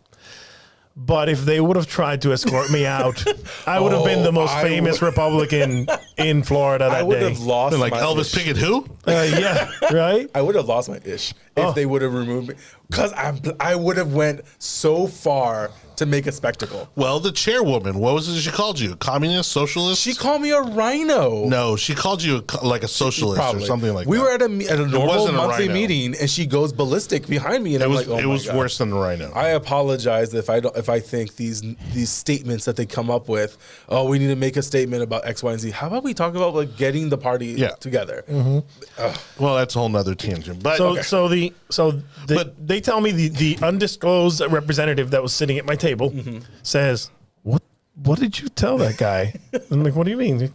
But if they would have tried to escort me out, I would have been the most famous Republican in Florida that day. I would have lost They're like my Elvis ish. Pickett who? Yeah, right? I would have lost my ish if they would have removed me. Because I would have went so far to make a spectacle. Well, the chairwoman, what was it she called you? Communist, socialist? She called me a rhino. No, she called you like a socialist Probably. or something like we that. were at a normal wasn't a monthly rhino. meeting, and she goes ballistic behind me, and It I'm was, like, oh it my was God. worse than the rhino. I apologize if I think these statements that they come up with. Oh, we need to make a statement about X, Y, and Z. How about we talk about like getting the party together? Well, that's a whole nother tangent. But They tell me the undisclosed representative that was sitting at my table says, "What did you tell that guy?" I'm like, "What do you mean?"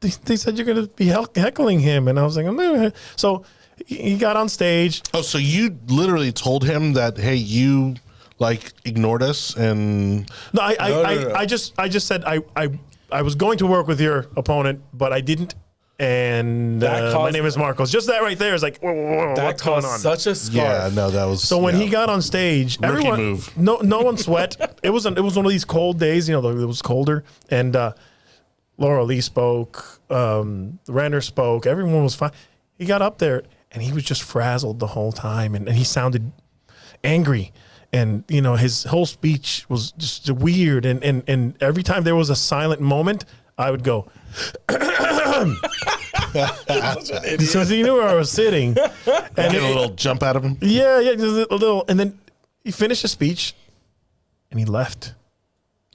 They said you're going to be heckling him, and I was like, so he got on stage. oh, so you literally told him that, hey, you like ignored us and No, No. I just said I was going to work with your opponent, but I didn't. And my name is Marcos. Just that right there is like, whoa, That what's going caused on? such a scar. yeah, no, that was So when he got on stage, Rookie everyone, move. no one sweat. It was one of these cold days. You know, it was colder, and Laura Lee spoke, Renner spoke. Everyone was fine. He got up there, and he was just frazzled the whole time, and he sounded angry. And you know, his whole speech was just weird. And every time there was a silent moment, I would go. So he knew where I was sitting, and get a little jump out of him. yeah, just a little. And then he finished his speech, and he left.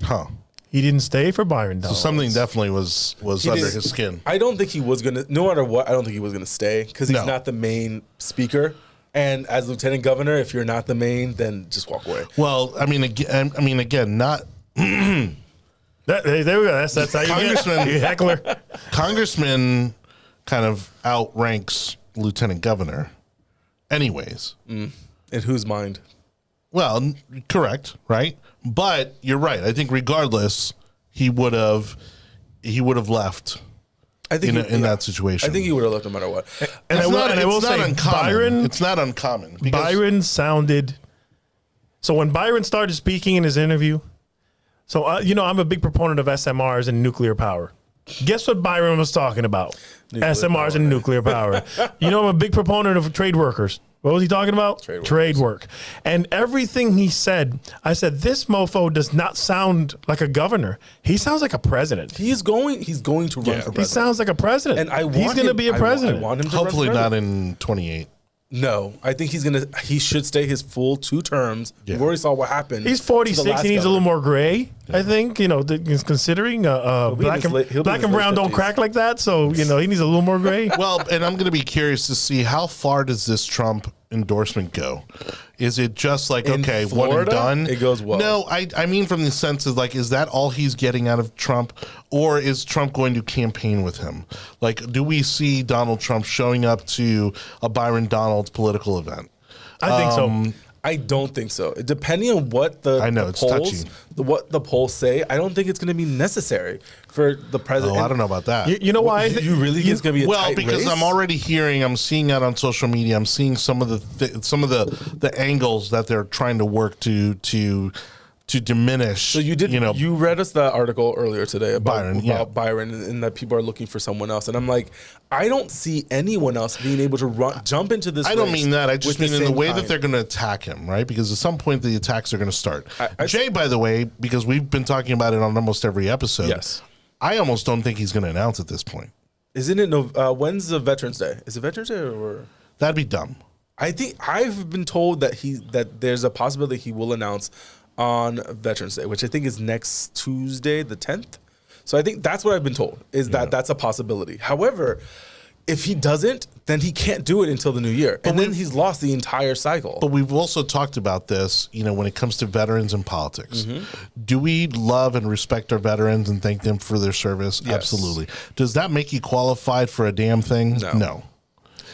Huh. He didn't stay for Byron So Donalds. something definitely was under did- his skin. I don't think he was gonna. No matter what, I don't think he was gonna stay because he's No. not the main speaker. And as lieutenant governor, if you're not the main, then just walk away. Well, I mean, again, not There we go. That's how you Congressman- get you heckler. congressman kind of outranks lieutenant governor. Anyways, In whose mind? well, correct, right? But you're right. I think regardless, he would have left I think in that situation. I think he would have left no matter what. And it's I will say, uncommon. Byron, It's not uncommon. because- Byron sounded. So when Byron started speaking in his interview, so I'm a big proponent of SMRs and nuclear power. Guess what Byron was talking about? SMRs and nuclear power. I'm a big proponent of trade workers. What was he talking about? Trade work. And everything he said, I said, this mofo does not sound like a governor. He sounds like a president. He's going to run for president. He sounds like a president. And he's going to be a president. I want him to hopefully run for not president. in 28. No, I think he should stay his full 2 terms. Yeah. We already saw what happened. He's to the 46. last He needs a governor. little more gray. I think he's considering be in black his late- he'll be black in and his brown late don't 50s. crack like that. So he needs a little more gray. Well, and I'm going to be curious to see how far does this Trump endorsement go? Is it just like, In okay, Florida, one and done? it goes well. No, I mean from the sense of like, is that all he's getting out of Trump, or is Trump going to campaign with him? Like, do we see Donald Trump showing up to a Byron Donalds political event? I think so. I don't think so. Depending on what the I know, the it's polls, touchy. what the polls say, I don't think it's going to be necessary for the president. Oh, I don't know about that. You know why? You really think it's going to be a Well, tight because race? I'm already I'm seeing out on social media. I'm seeing some of the angles that they're trying to work to diminish. So you did. You read us that article earlier today about Byron, and that people are looking for someone else. And I'm like, I don't see anyone else being able to jump into this. I don't race mean that. I just with mean in the same way time. that they're going to attack him, right? Because at some point the attacks are going to start. Jay, by the way, because we've been talking about it on almost every episode. Yes. I almost don't think he's going to announce at this point. Isn't it? When's the Veterans Day? Is it Veterans Day or? That'd be dumb. I think I've been told that there's a possibility he will announce on Veterans Day, which I think is next Tuesday, the 10th. So I think that's what I've been told, is that that's a possibility. However, if he doesn't, then he can't do it until the new year. And then he's lost the entire cycle. But we've also talked about this, when it comes to veterans and politics. Do we love and respect our veterans and thank them for their service? Yes. Absolutely. Does that make you qualified for a damn thing? No.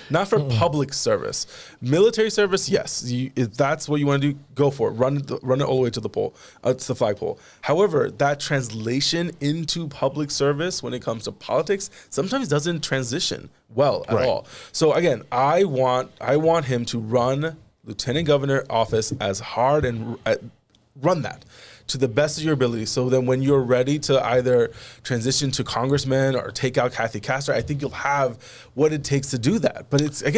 Not for public service. Military service, yes. If that's what you want to do, go for it. Run it all the way to the pole, to the flagpole. However, that translation into public service when it comes to politics sometimes doesn't transition well at all. So again, I want him to run lieutenant governor office as hard and run that to the best of your ability. So then when you're ready to either transition to congressman or take out Kathy Castor, I think you'll have what it takes to do that. But it's I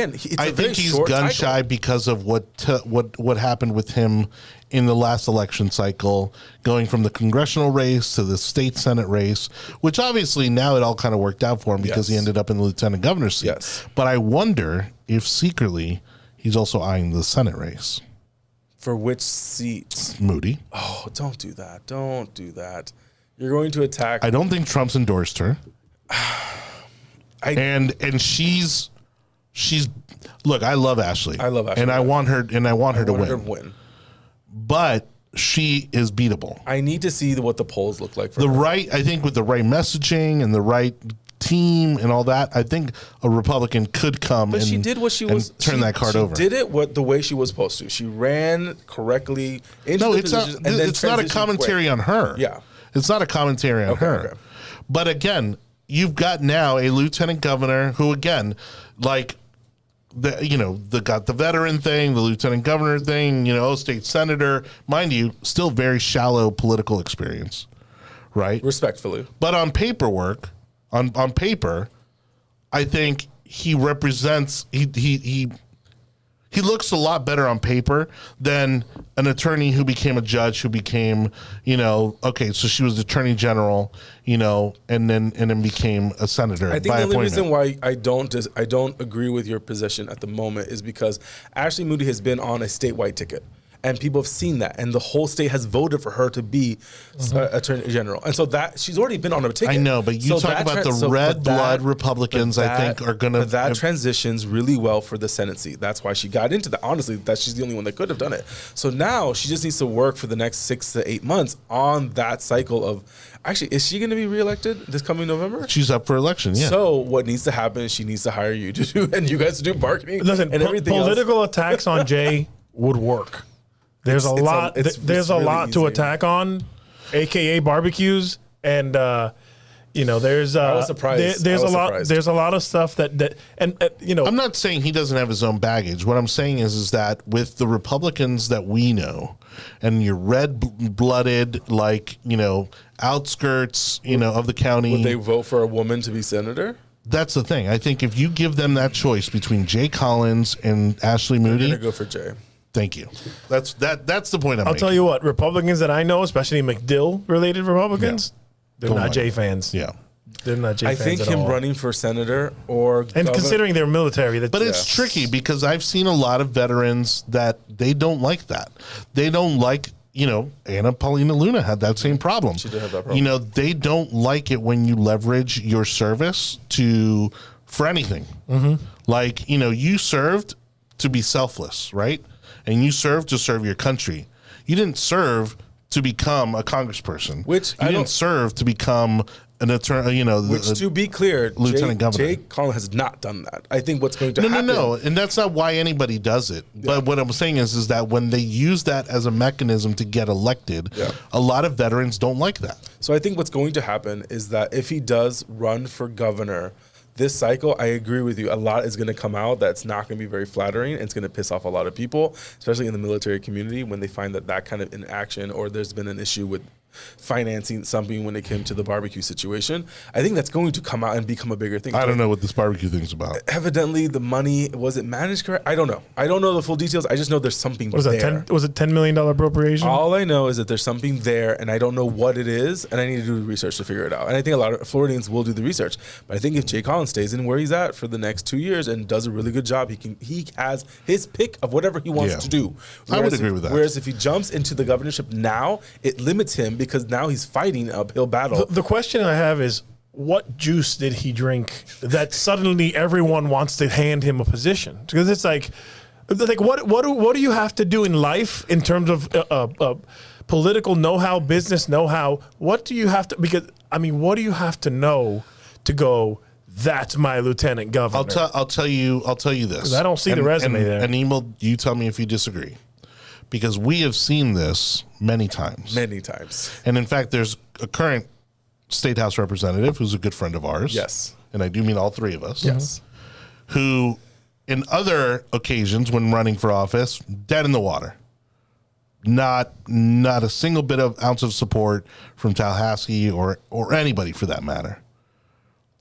think he's gun shy because of what happened with him in the last election cycle, going from the congressional race to the state Senate race, which obviously now it all kind of worked out for him because he ended up in the lieutenant governor's seat. Yes. But I wonder if secretly he's also eyeing the Senate race. For which seat? Moody. Oh, don't do that. Don't do that. You're going to attack. I don't think Trump's endorsed her. And she's look, I love Ashley. I love Ashley. And I want her to win. But she is beatable. I need to see what the polls look like for the her. right, I think with the right messaging and the right team and all that, I think a Republican could come But she did what she was turn that card over. She did it the way she was supposed to. She ran correctly into No, the it's not. position and then It's not a transitioned commentary quick. on her. Yeah. It's not a commentary on her. Okay. But again, you've got now a lieutenant governor who, again, like got the veteran thing, the lieutenant governor thing, state senator, mind you, still very shallow political experience, right? Respectfully. But on paperwork, on paper, I think he represents he looks a lot better on paper than an attorney who became a judge, who became, okay, so she was attorney general, and then became a senator. I think the only reason why I don't agree with your position at the moment is because Ashley Moody has been on a statewide ticket. And people have seen that, and the whole state has voted for her to be attorney general, and so that she's already been on a ticket. I know, but you talk about the red blood Republicans. I think are going to that transitions really well for the Senate seat. That's why she got into that. Honestly, that she's the only one that could have done it. So now she just needs to work for the next 6 to 8 months on that cycle of. Actually, is she going to be reelected this coming November? She's up for election. Yeah. So what needs to happen is she needs to hire you to do, and you guys to do marketing. Listen, and everything political else. attacks on Jay would work. There's a lot really to easy. attack on, aka barbecues, and there's I was surprised. there's a lot of stuff that I'm not saying he doesn't have his own baggage. What I'm saying is that with the Republicans that we know, and your red-blooded, outskirts, of the county, Would they vote for a woman to be senator? That's the thing. I think if you give them that choice between Jay Collins and Ashley They're Moody, gonna go for Jay. thank you. That's the point I'm I'll making. tell you what, Republicans that I know, especially McDill-related Republicans, they're Don't not mind. Jay fans. Yeah. They're not Jay I fans think at him all. running for senator or And considering they're military, But it's tricky because I've seen a lot of veterans that they don't like that. They don't like, Anna Paulina Luna had that same problem. She did have that problem. They don't like it when you leverage your service for anything. Mm-hmm. You served to be selfless, right? And you served to serve your country. You didn't serve to become a congressperson. You didn't serve to become an attorney, to be clear, lieutenant governor. Jay Collins has not done that. I think what's going to happen. No. And that's not why anybody does it. But what I'm saying is that when they use that as a mechanism to get elected, a lot of veterans don't like that. So I think what's going to happen is that if he does run for governor this cycle, I agree with you. A lot is going to come out that's not going to be very flattering. And it's going to piss off a lot of people, especially in the military community, when they find that kind of inaction or there's been an issue with financing something when it came to the barbecue situation. I think that's going to come out and become a bigger thing. I don't know what this barbecue thing's about. Evidently, the money, was it managed correct? I don't know. I don't know the full details. I just know there's something was there. Was it $10 million appropriation? All I know is that there's something there, and I don't know what it is, and I need to do the research to figure it out. And I think a lot of Floridians will do the research. But I think if Jay Collins stays in where he's at for the next 2 years and does a really good job, he has his pick of whatever he wants to do. I would agree with that. Whereas if he jumps into the governorship now, it limits him because now he's fighting an uphill battle. The question I have is, what juice did he drink that suddenly everyone wants to hand him a position? Because it's like what do you have to do in life in terms of political know-how, business know-how? What do you have to? Because what do you have to know to go? That's my lieutenant governor. I'll tell you this. I don't see the resume there. And Emil, you tell me if you disagree, because we have seen this many times. Many times. And in fact, there's a current state house representative who's a good friend of ours. Yes. And I do mean all three of us. Yes. Who in other occasions when running for office, dead in the water. Not a single bit of ounce of support from Tallahassee or anybody for that matter.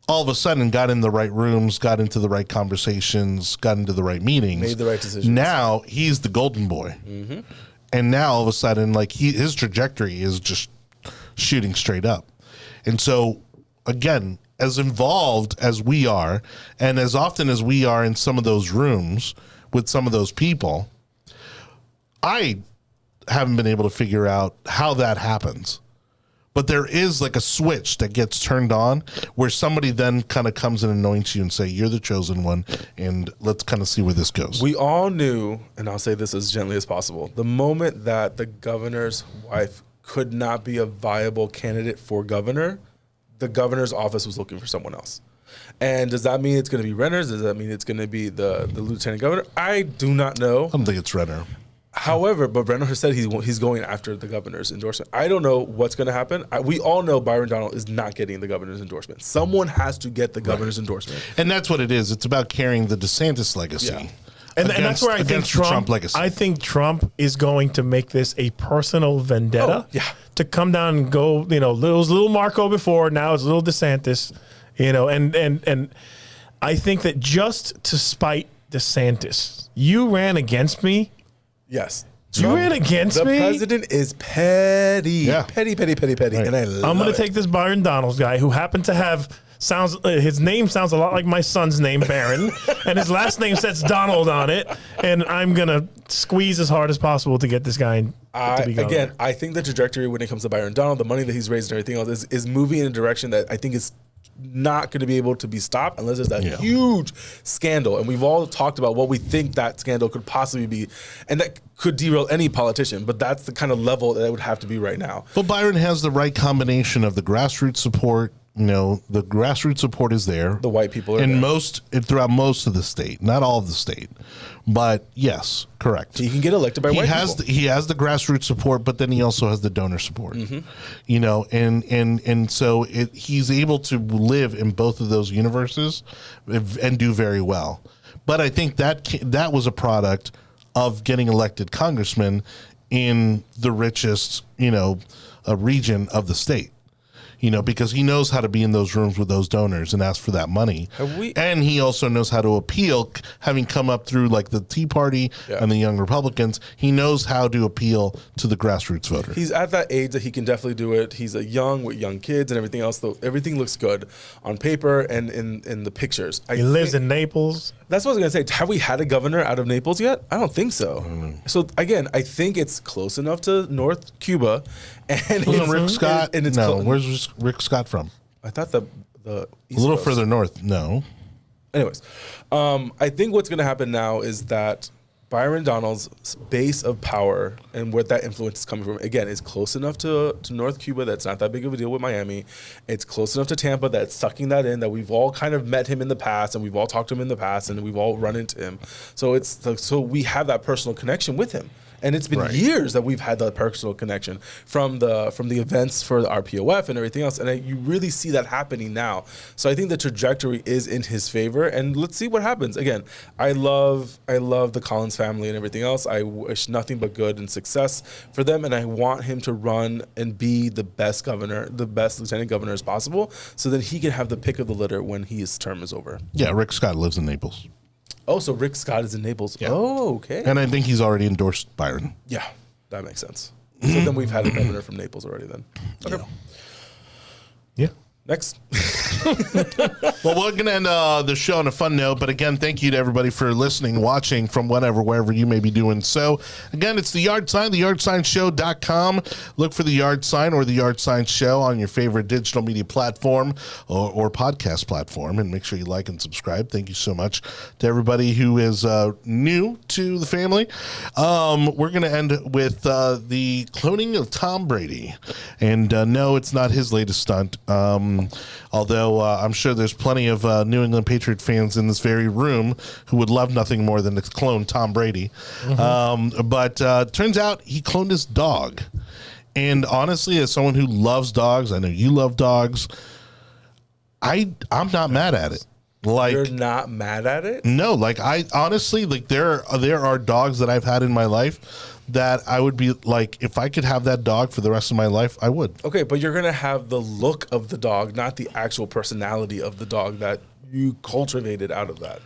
All of a sudden got in the right rooms, got into the right conversations, got into the right meetings. Made the right decisions. Now he's the golden boy. Mm-hmm. And now all of a sudden, like his trajectory is just shooting straight up. And so, again, as involved as we are, and as often as we are in some of those rooms with some of those people, I haven't been able to figure out how that happens. But there is like a switch that gets turned on where somebody then kind of comes and anoints you and say, you're the chosen one, and let's kind of see where this goes. We all knew, and I'll say this as gently as possible, the moment that the governor's wife could not be a viable candidate for governor, the governor's office was looking for someone else. And does that mean it's going to be Renner's? Does that mean it's going to be the lieutenant governor? I do not know. I don't think it's Renner. However, but Renner has said he's going after the governor's endorsement. I don't know what's going to happen. We all know Byron Donalds is not getting the governor's endorsement. Someone has to get the governor's endorsement. And that's what it is. It's about carrying the DeSantis legacy. Yeah. And that's where I think Trump legacy. I think Trump is going to make this a personal vendetta. Oh, yeah. To come down and go, it was little Marco before, now it's little DeSantis, and I think that just to spite DeSantis, you ran against me. Yes. You ran against me? The president is petty. Yeah. Petty. Right. And I'm going to take this Byron Donalds guy who happened to have his name sounds a lot like my son's name, Barron, and his last name says Donald on it, and I'm going to squeeze as hard as possible to get this guy to be governor. Again, I think the trajectory when it comes to Byron Donald, the money that he's raised and everything else is moving in a direction that I think is not going to be able to be stopped unless there's that huge scandal. And we've all talked about what we think that scandal could possibly be, and that could derail any politician, but that's the kind of level that it would have to be right now. But Byron has the right combination of the grassroots support. The grassroots support is there. The white people are there. Throughout most of the state, not all of the state, but yes, correct. He can get elected by white people. He has the grassroots support, but then he also has the donor support. Mm-hmm. And so he's able to live in both of those universes and do very well. But I think that was a product of getting elected congressman in the richest region of the state. Because he knows how to be in those rooms with those donors and ask for that money. And he also knows how to appeal, having come up through like the Tea Party and the Young Republicans. He knows how to appeal to the grassroots voter. He's at that age that he can definitely do it. He's young with young kids and everything else. Though everything looks good on paper and in the pictures. He lives in Naples. That's what I was going to say. Have we had a governor out of Naples yet? I don't think so. So, again, I think it's close enough to North Cuba. And Rick Scott? No, where's Rick Scott from? I thought the East a little Coast. further north. No. Anyways, I think what's going to happen now is that Byron Donalds' base of power and where that influence is coming from, again, is close enough to North Cuba that's not that big of a deal with Miami. It's close enough to Tampa that's sucking that in, that we've all kind of met him in the past and we've all talked to him in the past and we've all run into him. So so we have that personal connection with him. And it's been years that we've had that personal connection from the events for the RPOF and everything else. And you really see that happening now. So I think the trajectory is in his favor. And let's see what happens. Again, I love the Collins family and everything else. I wish nothing but good and success for them. And I want him to run and be the best governor, the best lieutenant governor as possible, so that he can have the pick of the litter when his term is over. Yeah, Rick Scott lives in Naples. Oh, so Rick Scott is in Naples. Yeah. Oh, okay. And I think he's already endorsed Byron. Yeah, that makes sense. So then we've had a governor from Naples already then. Okay. Yeah. Next. Well, we're going to end the show on a fun note. But again, thank you to everybody for listening, watching from wherever you may be doing. So again, it's The Yard Sign, theyardsignshow.com. Look for The Yard Sign or The Yard Sign Show on your favorite digital media platform or podcast platform. And make sure you like and subscribe. Thank you so much to everybody who is new to the family. We're going to end with the cloning of Tom Brady. And no, it's not his latest stunt. Although I'm sure there's plenty of New England Patriot fans in this very room who would love nothing more than to clone Tom Brady. Mm-hmm. But turns out he cloned his dog. And honestly, as someone who loves dogs, I know you love dogs, I'm not mad at it. Like, you're not mad at it? No, like I honestly, like there are dogs that I've had in my life that I would be like, if I could have that dog for the rest of my life, I would. Okay, but you're gonna have the look of the dog, not the actual personality of the dog that you cultivated out of that.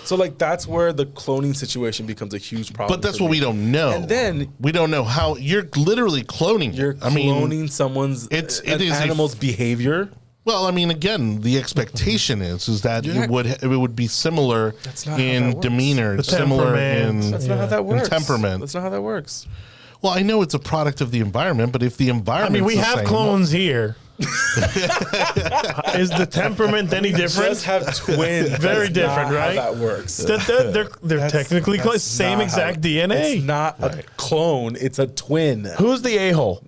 So like that's where the cloning situation becomes a huge problem. But that's what we don't know. And then we don't know how you're literally cloning. You're cloning someone's animal's behavior. Well, I mean, again, the expectation is that it would be similar in demeanor, similar in That's not how that works. Temperament. That's not how that works. Well, I know it's a product of the environment, but if the environment, I mean, we have clones here. Is the temperament any different? Just have twins. Very different, right? How that works. They're technically close. Same exact DNA. It's not a clone. It's a twin. Who's the a-hole?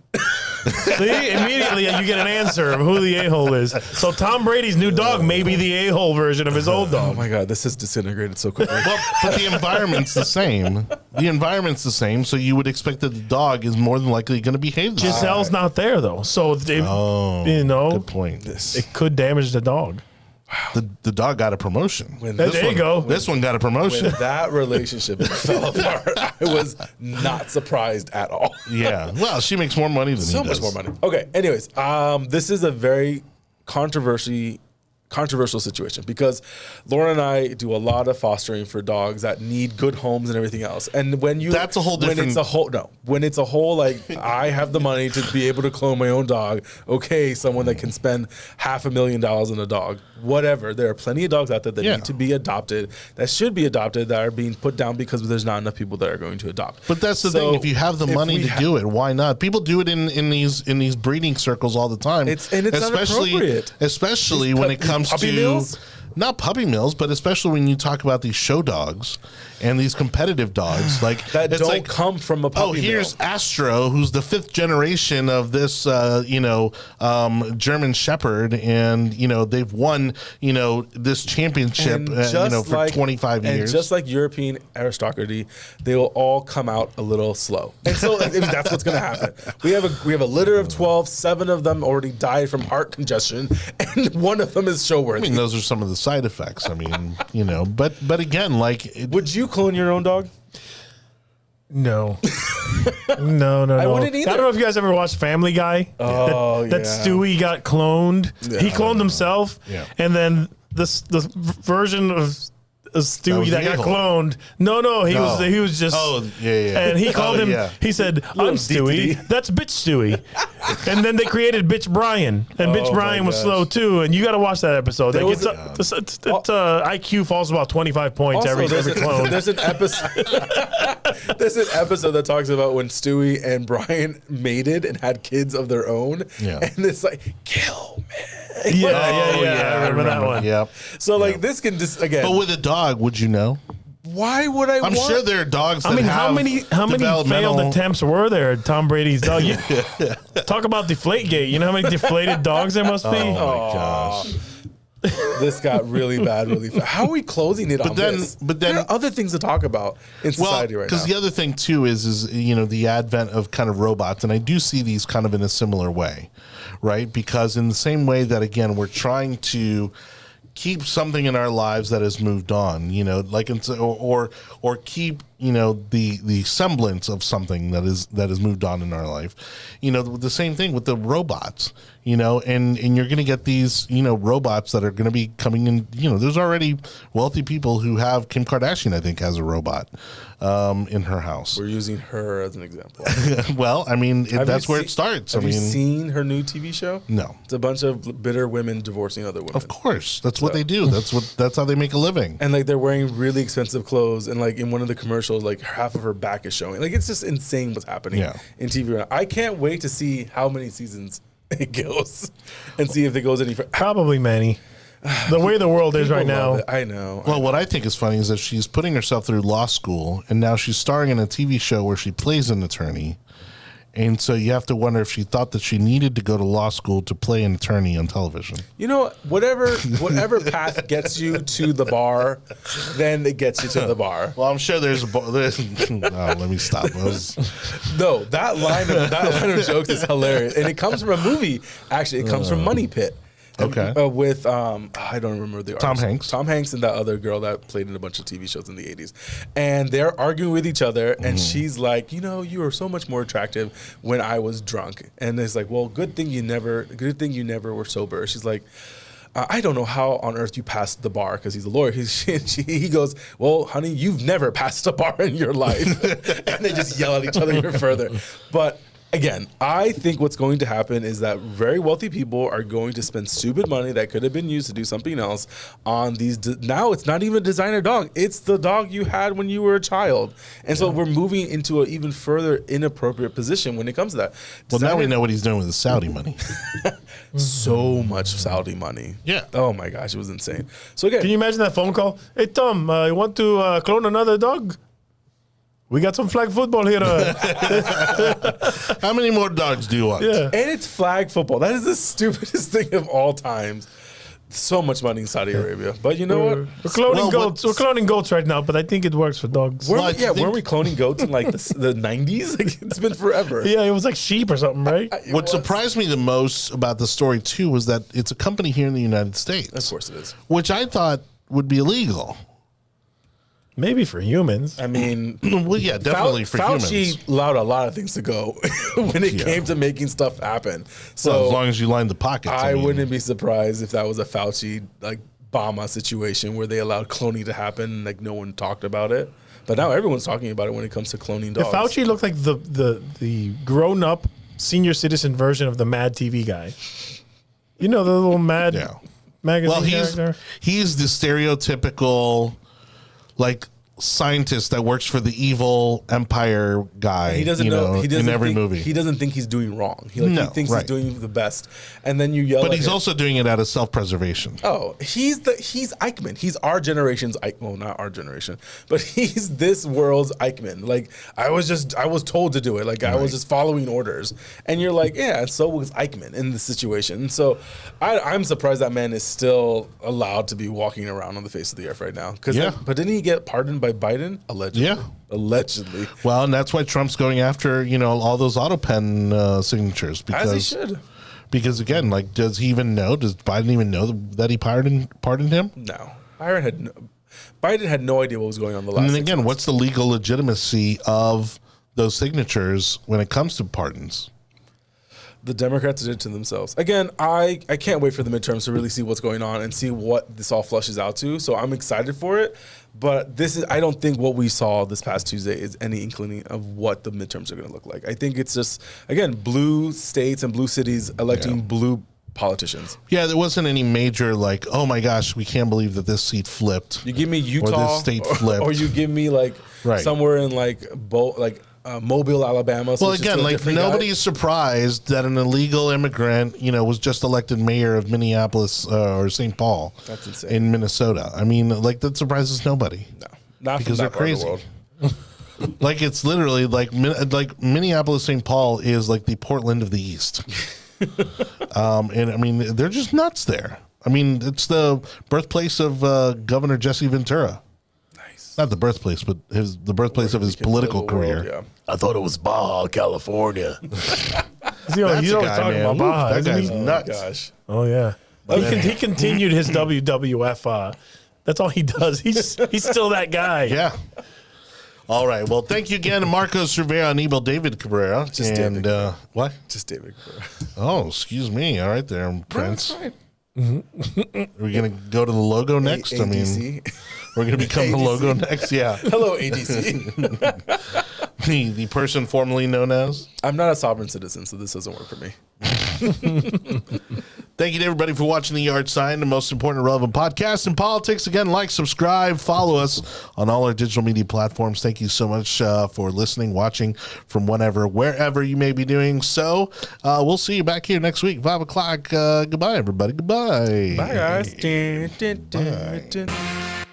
See, immediately you get an answer of who the a-hole is. So Tom Brady's new dog may be the a-hole version of his old dog. Oh my God, this has disintegrated so quickly. Well, but the environment's the same. The environment's the same, so you would expect that the dog is more than likely going to behave the same. Giselle's not there though, so good point. It could damage the dog. The dog got a promotion. There you go. This one got a promotion. When that relationship fell apart, I was not surprised at all. Yeah. Well, she makes more money than he does. So much more money. Okay. Anyways, this is a very controversial situation because Laura and I do a lot of fostering for dogs that need good homes and everything else. And when it's a whole like I have the money to be able to clone my own dog. Okay, someone that can spend $500,000 on a dog, whatever. There are plenty of dogs out there that need to be adopted, that should be adopted, that are being put down because there's not enough people that are going to adopt. But that's the thing. If you have the money to do it, why not? People do it in these breeding circles all the time. It's inappropriate. Especially when it comes puppy to mills? Not puppy mills, but especially when you talk about these show dogs and these competitive dogs, like that don't come from a puppy mill. Here's Astro, who's the 5th generation of this, German Shepherd, and they've won, this championship, for 25 years. And just like European aristocracy, they will all come out a little slow, and so that's what's going to happen. We have a litter of 12. 7 of them already died from heart congestion, and one of them is show worthy. I mean, those are some of the side effects. I mean, but again, would you clone your own dog? No. No. I wouldn't either. I don't know if you guys ever watched Family Guy. That Stewie got cloned. Yeah, he cloned himself, and then the version of Stewie that got cloned. No, he was just. Oh, yeah. And he called him. Yeah. He said, "I'm Stewie. That's Bitch Stewie." And then they created Bitch Brian, and Bitch Brian was slow too. And you got to watch that episode. IQ falls about 25 points every clone. There's an episode. There's an episode that talks about when Stewie and Brian mated and had kids of their own. Yeah. And it's like, kill man. Yeah. I remember that one. Yep. So this can just again. But with a dog, would you know? Why would I? I'm sure there are dogs. That how many failed attempts were there? Tom Brady's dog. Talk about Deflategate. You know how many deflated dogs there must be? Oh my gosh. This got really bad really fast. How are we closing it on this? But then there are other things to talk about in society right now. Because the other thing too is the advent of kind of robots, and I do see these kind of in a similar way, right? Because in the same way that again we're trying to keep something in our lives that has moved on, or keep the semblance of something that has moved on in our life. The same thing with the robots. And you're going to get these, robots that are going to be coming in. There's already wealthy people who have. Kim Kardashian, I think, has a robot in her house. We're using her as an example. Well, I mean, that's where it starts. Have you seen her new TV show? No. It's a bunch of bitter women divorcing other women. Of course, that's what they do. That's how they make a living. And they're wearing really expensive clothes, and in one of the commercials, half of her back is showing. It's just insane what's happening in TV right now. I can't wait to see how many seasons it goes and see if it goes any further. Probably many. The way the world is right now. I know. Well, what I think is funny is that she's putting herself through law school, and now she's starring in a TV show where she plays an attorney. And so you have to wonder if she thought that she needed to go to law school to play an attorney on television. Whatever path gets you to the bar, then it gets you to the bar. Well, I'm sure there's a bar. Let me stop. No, that line of jokes is hilarious, and it comes from a movie. Actually, it comes from Money Pit. Okay. With I don't remember the Tom artist. Hanks. Tom Hanks and that other girl that played in a bunch of TV shows in the 80s. And they're arguing with each other, and she's like, you know, you were so much more attractive when I was drunk. And it's like, well, good thing you never were sober. She's like, I don't know how on earth you passed the bar, because he's a lawyer. He goes, well, honey, you've never passed a bar in your life. And they just yell at each other even further. But again, I think what's going to happen is that very wealthy people are going to spend stupid money that could have been used to do something else on these. Now it's not even a designer dog. It's the dog you had when you were a child. And so we're moving into an even further inappropriate position when it comes to that. Well, now we know what he's doing with the Saudi money. So much Saudi money. Yeah. Oh my gosh, it was insane. So again, Can you imagine that phone call? Hey, Tom, you want to clone another dog? We got some flag football here. How many more dogs do you want? Yeah. and it's flag football. That is the stupidest thing of all times. So much money in Saudi Arabia. But you know what? We're cloning Well, goats. We're cloning goats right now, but I think it works for dogs. Well, I think- Weren't we cloning goats in like the 90s? Like, it's been forever. Yeah, it was like sheep or something, right? What surprised me the most about the story, too, was that it's a company here in the United States. Of course it is. Which I thought would be illegal. Maybe for humans. I mean, Well, yeah, definitely for Fauci humans. allowed a lot of things to go when it came to making stuff happen. So Well, as long as you line the pockets. I mean, wouldn't be surprised if that was a Fauci like Obama situation where they allowed cloning to happen and like no one talked about it. But now everyone's talking about it when it comes to cloning dogs. If Fauci looked like the grown up senior citizen version of the Mad TV guy. You know, the little Mad magazine Well, character. he's the stereotypical, like, scientist that works for the evil empire guy. He doesn't know. He doesn't in every think, movie. He doesn't think he's doing wrong. He No, thinks right. he's doing the best. And then you yell. But at he's him. also doing it out of self-preservation. Oh, he's Eichmann. He's our generation's well, not our generation, but he's this world's Eichmann. Like I was told to do it. Like I was just following orders. And you're like, yeah, and so was Eichmann in this situation. And so I'm surprised that man is still allowed to be walking around on the face of the earth right now. But didn't he get pardoned by Biden? Allegedly. Yeah. Allegedly. Well, and that's why Trump's going after, all those auto pen signatures. Because, As he should. Because, again, like, does he even know? Does Biden even know that he pardoned him? No. Biden had no idea what was going on the last And then 6 again, months. what's the legal legitimacy of those signatures when it comes to pardons? The Democrats did it to themselves. Again, I can't wait for the midterms to really see what's going on and see what this all flushes out to. So I'm excited for it. But I don't think what we saw this past Tuesday is any inkling of what the midterms are going to look like. I think it's just, again, blue states and blue cities electing blue politicians. Yeah, there wasn't any major, like, oh my gosh, we can't believe that this seat flipped. You give me Utah, or this state flipped. or you give me like somewhere in like Mobile, Alabama. Well, again, like nobody's surprised that an illegal immigrant, was just elected mayor of Minneapolis or St. Paul. That's insane. In Minnesota. I mean, like that surprises nobody. No, not because from they're that part of crazy. the world. Like it's literally like Minneapolis, St. Paul is like the Portland of the East. And I mean, they're just nuts there. I mean, it's the birthplace of Governor Jesse Ventura. Not the birthplace, but the birthplace of his political career. Yeah. I thought it was Baja, California. He's That's always a guy, talking man. about Baja, That isn't guy's he? nuts. Gosh. Oh yeah. He continued his WWF. That's all he does. He's still that guy. Yeah. All right. Well, thank you again to Marcos Rivera and Ebel David Cabrera. Just and David. what? Just David. Oh, excuse me. All right, there, Prince. Right. Are we gonna go to the logo next? I mean, ADC. we're gonna become the logo next. Yeah. Hello, ADC. The person formerly known as. I'm not a sovereign citizen, so this doesn't work for me. Thank you to everybody for watching The Yard Sign, the most important and relevant podcast in politics. Again, like, subscribe, follow us on all our digital media platforms. Thank you so much for listening, watching from wherever you may be doing so. We'll see you back here next week, 5 o'clock. Goodbye, everybody. Goodbye. Bye, guys. Bye.